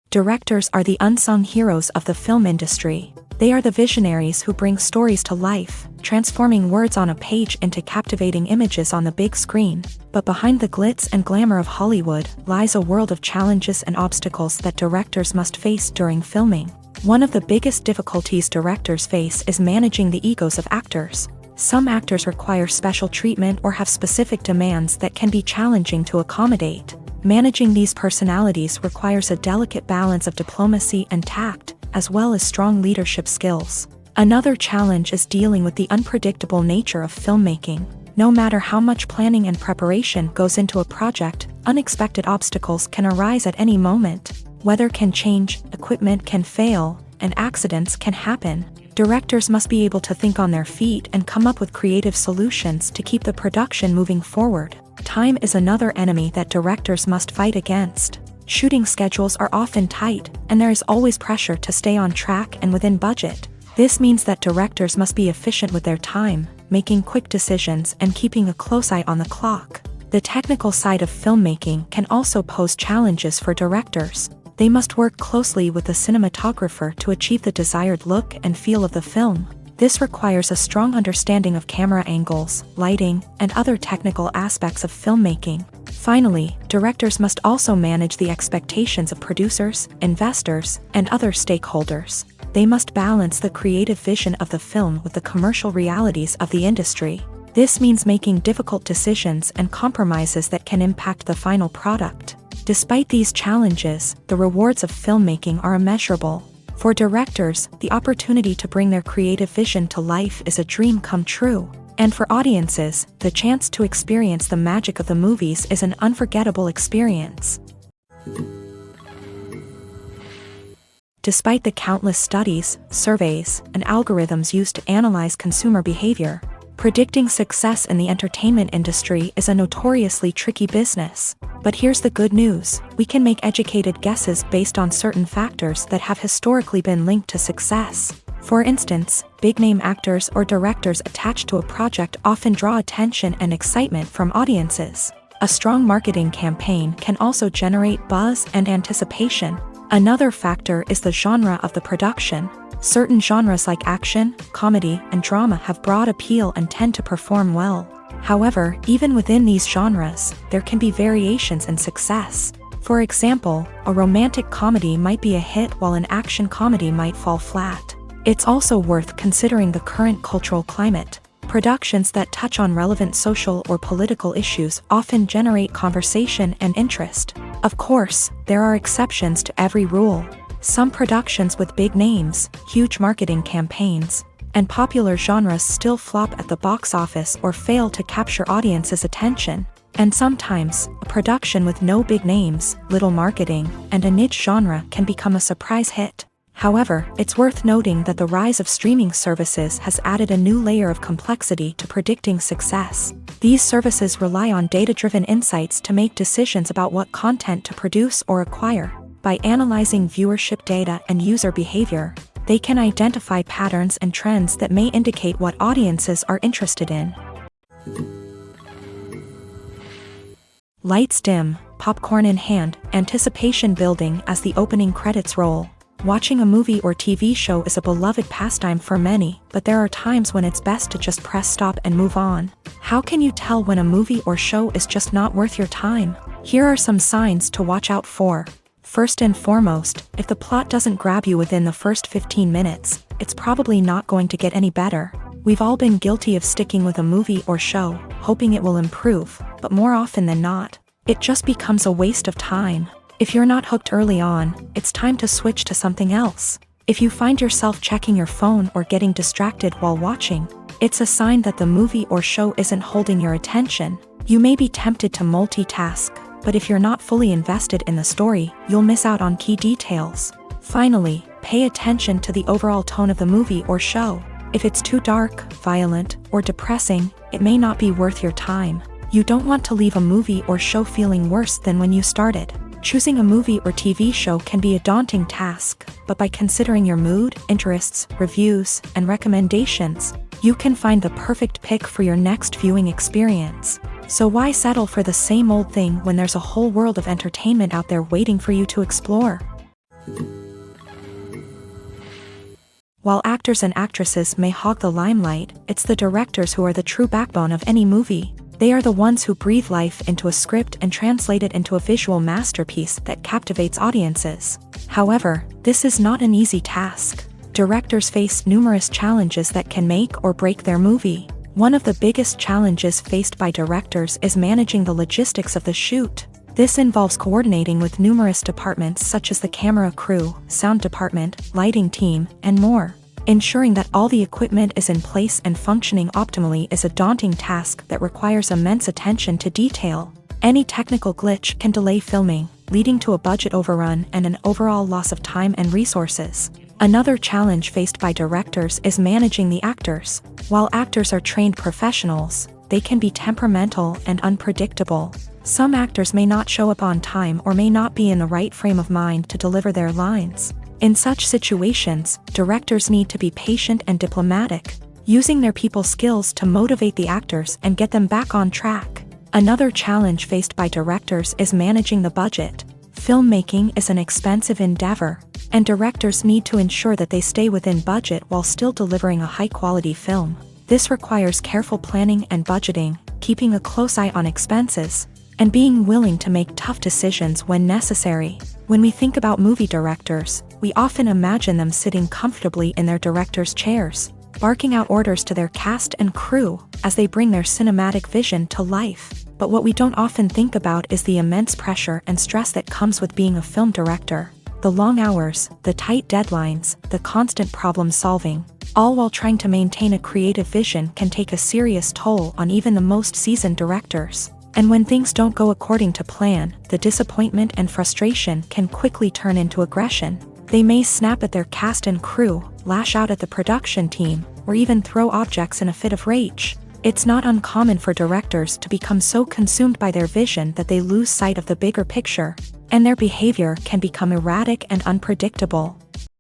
Directors are the unsung heroes of the film industry. They are the visionaries who bring stories to life, transforming words on a page into captivating images on the big screen. But behind the glitz and glamour of Hollywood lies a world of challenges and obstacles that directors must face during filming. One of the biggest difficulties directors face is managing the egos of actors. Some actors require special treatment or have specific demands that can be challenging to accommodate. Managing these personalities requires a delicate balance of diplomacy and tact, as well as strong leadership skills. Another challenge is dealing with the unpredictable nature of filmmaking. No matter how much planning and preparation goes into a project, unexpected obstacles can arise at any moment. Weather can change, equipment can fail, and accidents can happen. Directors must be able to think on their feet and come up with creative solutions to keep the production moving forward. Time is another enemy that directors must fight against. Shooting schedules are often tight, and there is always pressure to stay on track and within budget. This means that directors must be efficient with their time, making quick decisions and keeping a close eye on the clock. The technical side of filmmaking can also pose challenges for directors. They must work closely with the cinematographer to achieve the desired look and feel of the film. This requires a strong understanding of camera angles, lighting, and other technical aspects of filmmaking. Finally, directors must also manage the expectations of producers, investors, and other stakeholders. They must balance the creative vision of the film with the commercial realities of the industry. This means making difficult decisions and compromises that can impact the final product. Despite these challenges, the rewards of filmmaking are immeasurable. For directors, the opportunity to bring their creative vision to life is a dream come true. And for audiences, the chance to experience the magic of the movies is an unforgettable experience. Despite the countless studies, surveys, and algorithms used to analyze consumer behavior, predicting success in the entertainment industry is a notoriously tricky business. But here's the good news: we can make educated guesses based on certain factors that have historically been linked to success. For instance, big-name actors or directors attached to a project often draw attention and excitement from audiences. A strong marketing campaign can also generate buzz and anticipation. Another factor is the genre of the production. Certain genres like action, comedy, and drama have broad appeal and tend to perform well. However, even within these genres, there can be variations in success. For example, a romantic comedy might be a hit while an action comedy might fall flat. It's also worth considering the current cultural climate. Productions that touch on relevant social or political issues often generate conversation and interest. Of course, there are exceptions to every rule. Some productions with big names, huge marketing campaigns, and popular genres still flop at the box office or fail to capture audiences' attention. And sometimes, a production with no big names, little marketing, and a niche genre can become a surprise hit. However, it's worth noting that the rise of streaming services has added a new layer of complexity to predicting success. These services rely on data-driven insights to make decisions about what content to produce or acquire. By analyzing viewership data and user behavior, they can identify patterns and trends that may indicate what audiences are interested in. Lights dim, popcorn in hand, anticipation building as the opening credits roll. Watching a movie or TV show is a beloved pastime for many, but there are times when it's best to just press stop and move on. How can you tell when a movie or show is just not worth your time? Here are some signs to watch out for. First and foremost, if the plot doesn't grab you within the first 15 minutes, it's probably not going to get any better. We've all been guilty of sticking with a movie or show, hoping it will improve, but more often than not, it just becomes a waste of time. If you're not hooked early on, it's time to switch to something else. If you find yourself checking your phone or getting distracted while watching, it's a sign that the movie or show isn't holding your attention. You may be tempted to multitask, but if you're not fully invested in the story, you'll miss out on key details. Finally, pay attention to the overall tone of the movie or show. If it's too dark, violent, or depressing, it may not be worth your time. You don't want to leave a movie or show feeling worse than when you started. Choosing a movie or TV show can be a daunting task, but by considering your mood, interests, reviews, and recommendations, you can find the perfect pick for your next viewing experience. So why settle for the same old thing when there's a whole world of entertainment out there waiting for you to explore? While actors and actresses may hog the limelight, it's the directors who are the true backbone of any movie. They are the ones who breathe life into a script and translate it into a visual masterpiece that captivates audiences. However, this is not an easy task. Directors face numerous challenges that can make or break their movie. One of the biggest challenges faced by directors is managing the logistics of the shoot. This involves coordinating with numerous departments such as the camera crew, sound department, lighting team, and more. Ensuring that all the equipment is in place and functioning optimally is a daunting task that requires immense attention to detail. Any technical glitch can delay filming, leading to a budget overrun and an overall loss of time and resources. Another challenge faced by directors is managing the actors. While actors are trained professionals, they can be temperamental and unpredictable. Some actors may not show up on time or may not be in the right frame of mind to deliver their lines. In such situations, directors need to be patient and diplomatic, using their people skills to motivate the actors and get them back on track. Another challenge faced by directors is managing the budget. Filmmaking is an expensive endeavor, and directors need to ensure that they stay within budget while still delivering a high-quality film. This requires careful planning and budgeting, keeping a close eye on expenses, and being willing to make tough decisions when necessary. When we think about movie directors, we often imagine them sitting comfortably in their director's chairs, barking out orders to their cast and crew as they bring their cinematic vision to life. But what we don't often think about is the immense pressure and stress that comes with being a film director. The long hours, the tight deadlines, the constant problem solving, all while trying to maintain a creative vision can take a serious toll on even the most seasoned directors. And when things don't go according to plan, the disappointment and frustration can quickly turn into aggression. They may snap at their cast and crew, lash out at the production team, or even throw objects in a fit of rage. It's not uncommon for directors to become so consumed by their vision that they lose sight of the bigger picture, and their behavior can become erratic and unpredictable.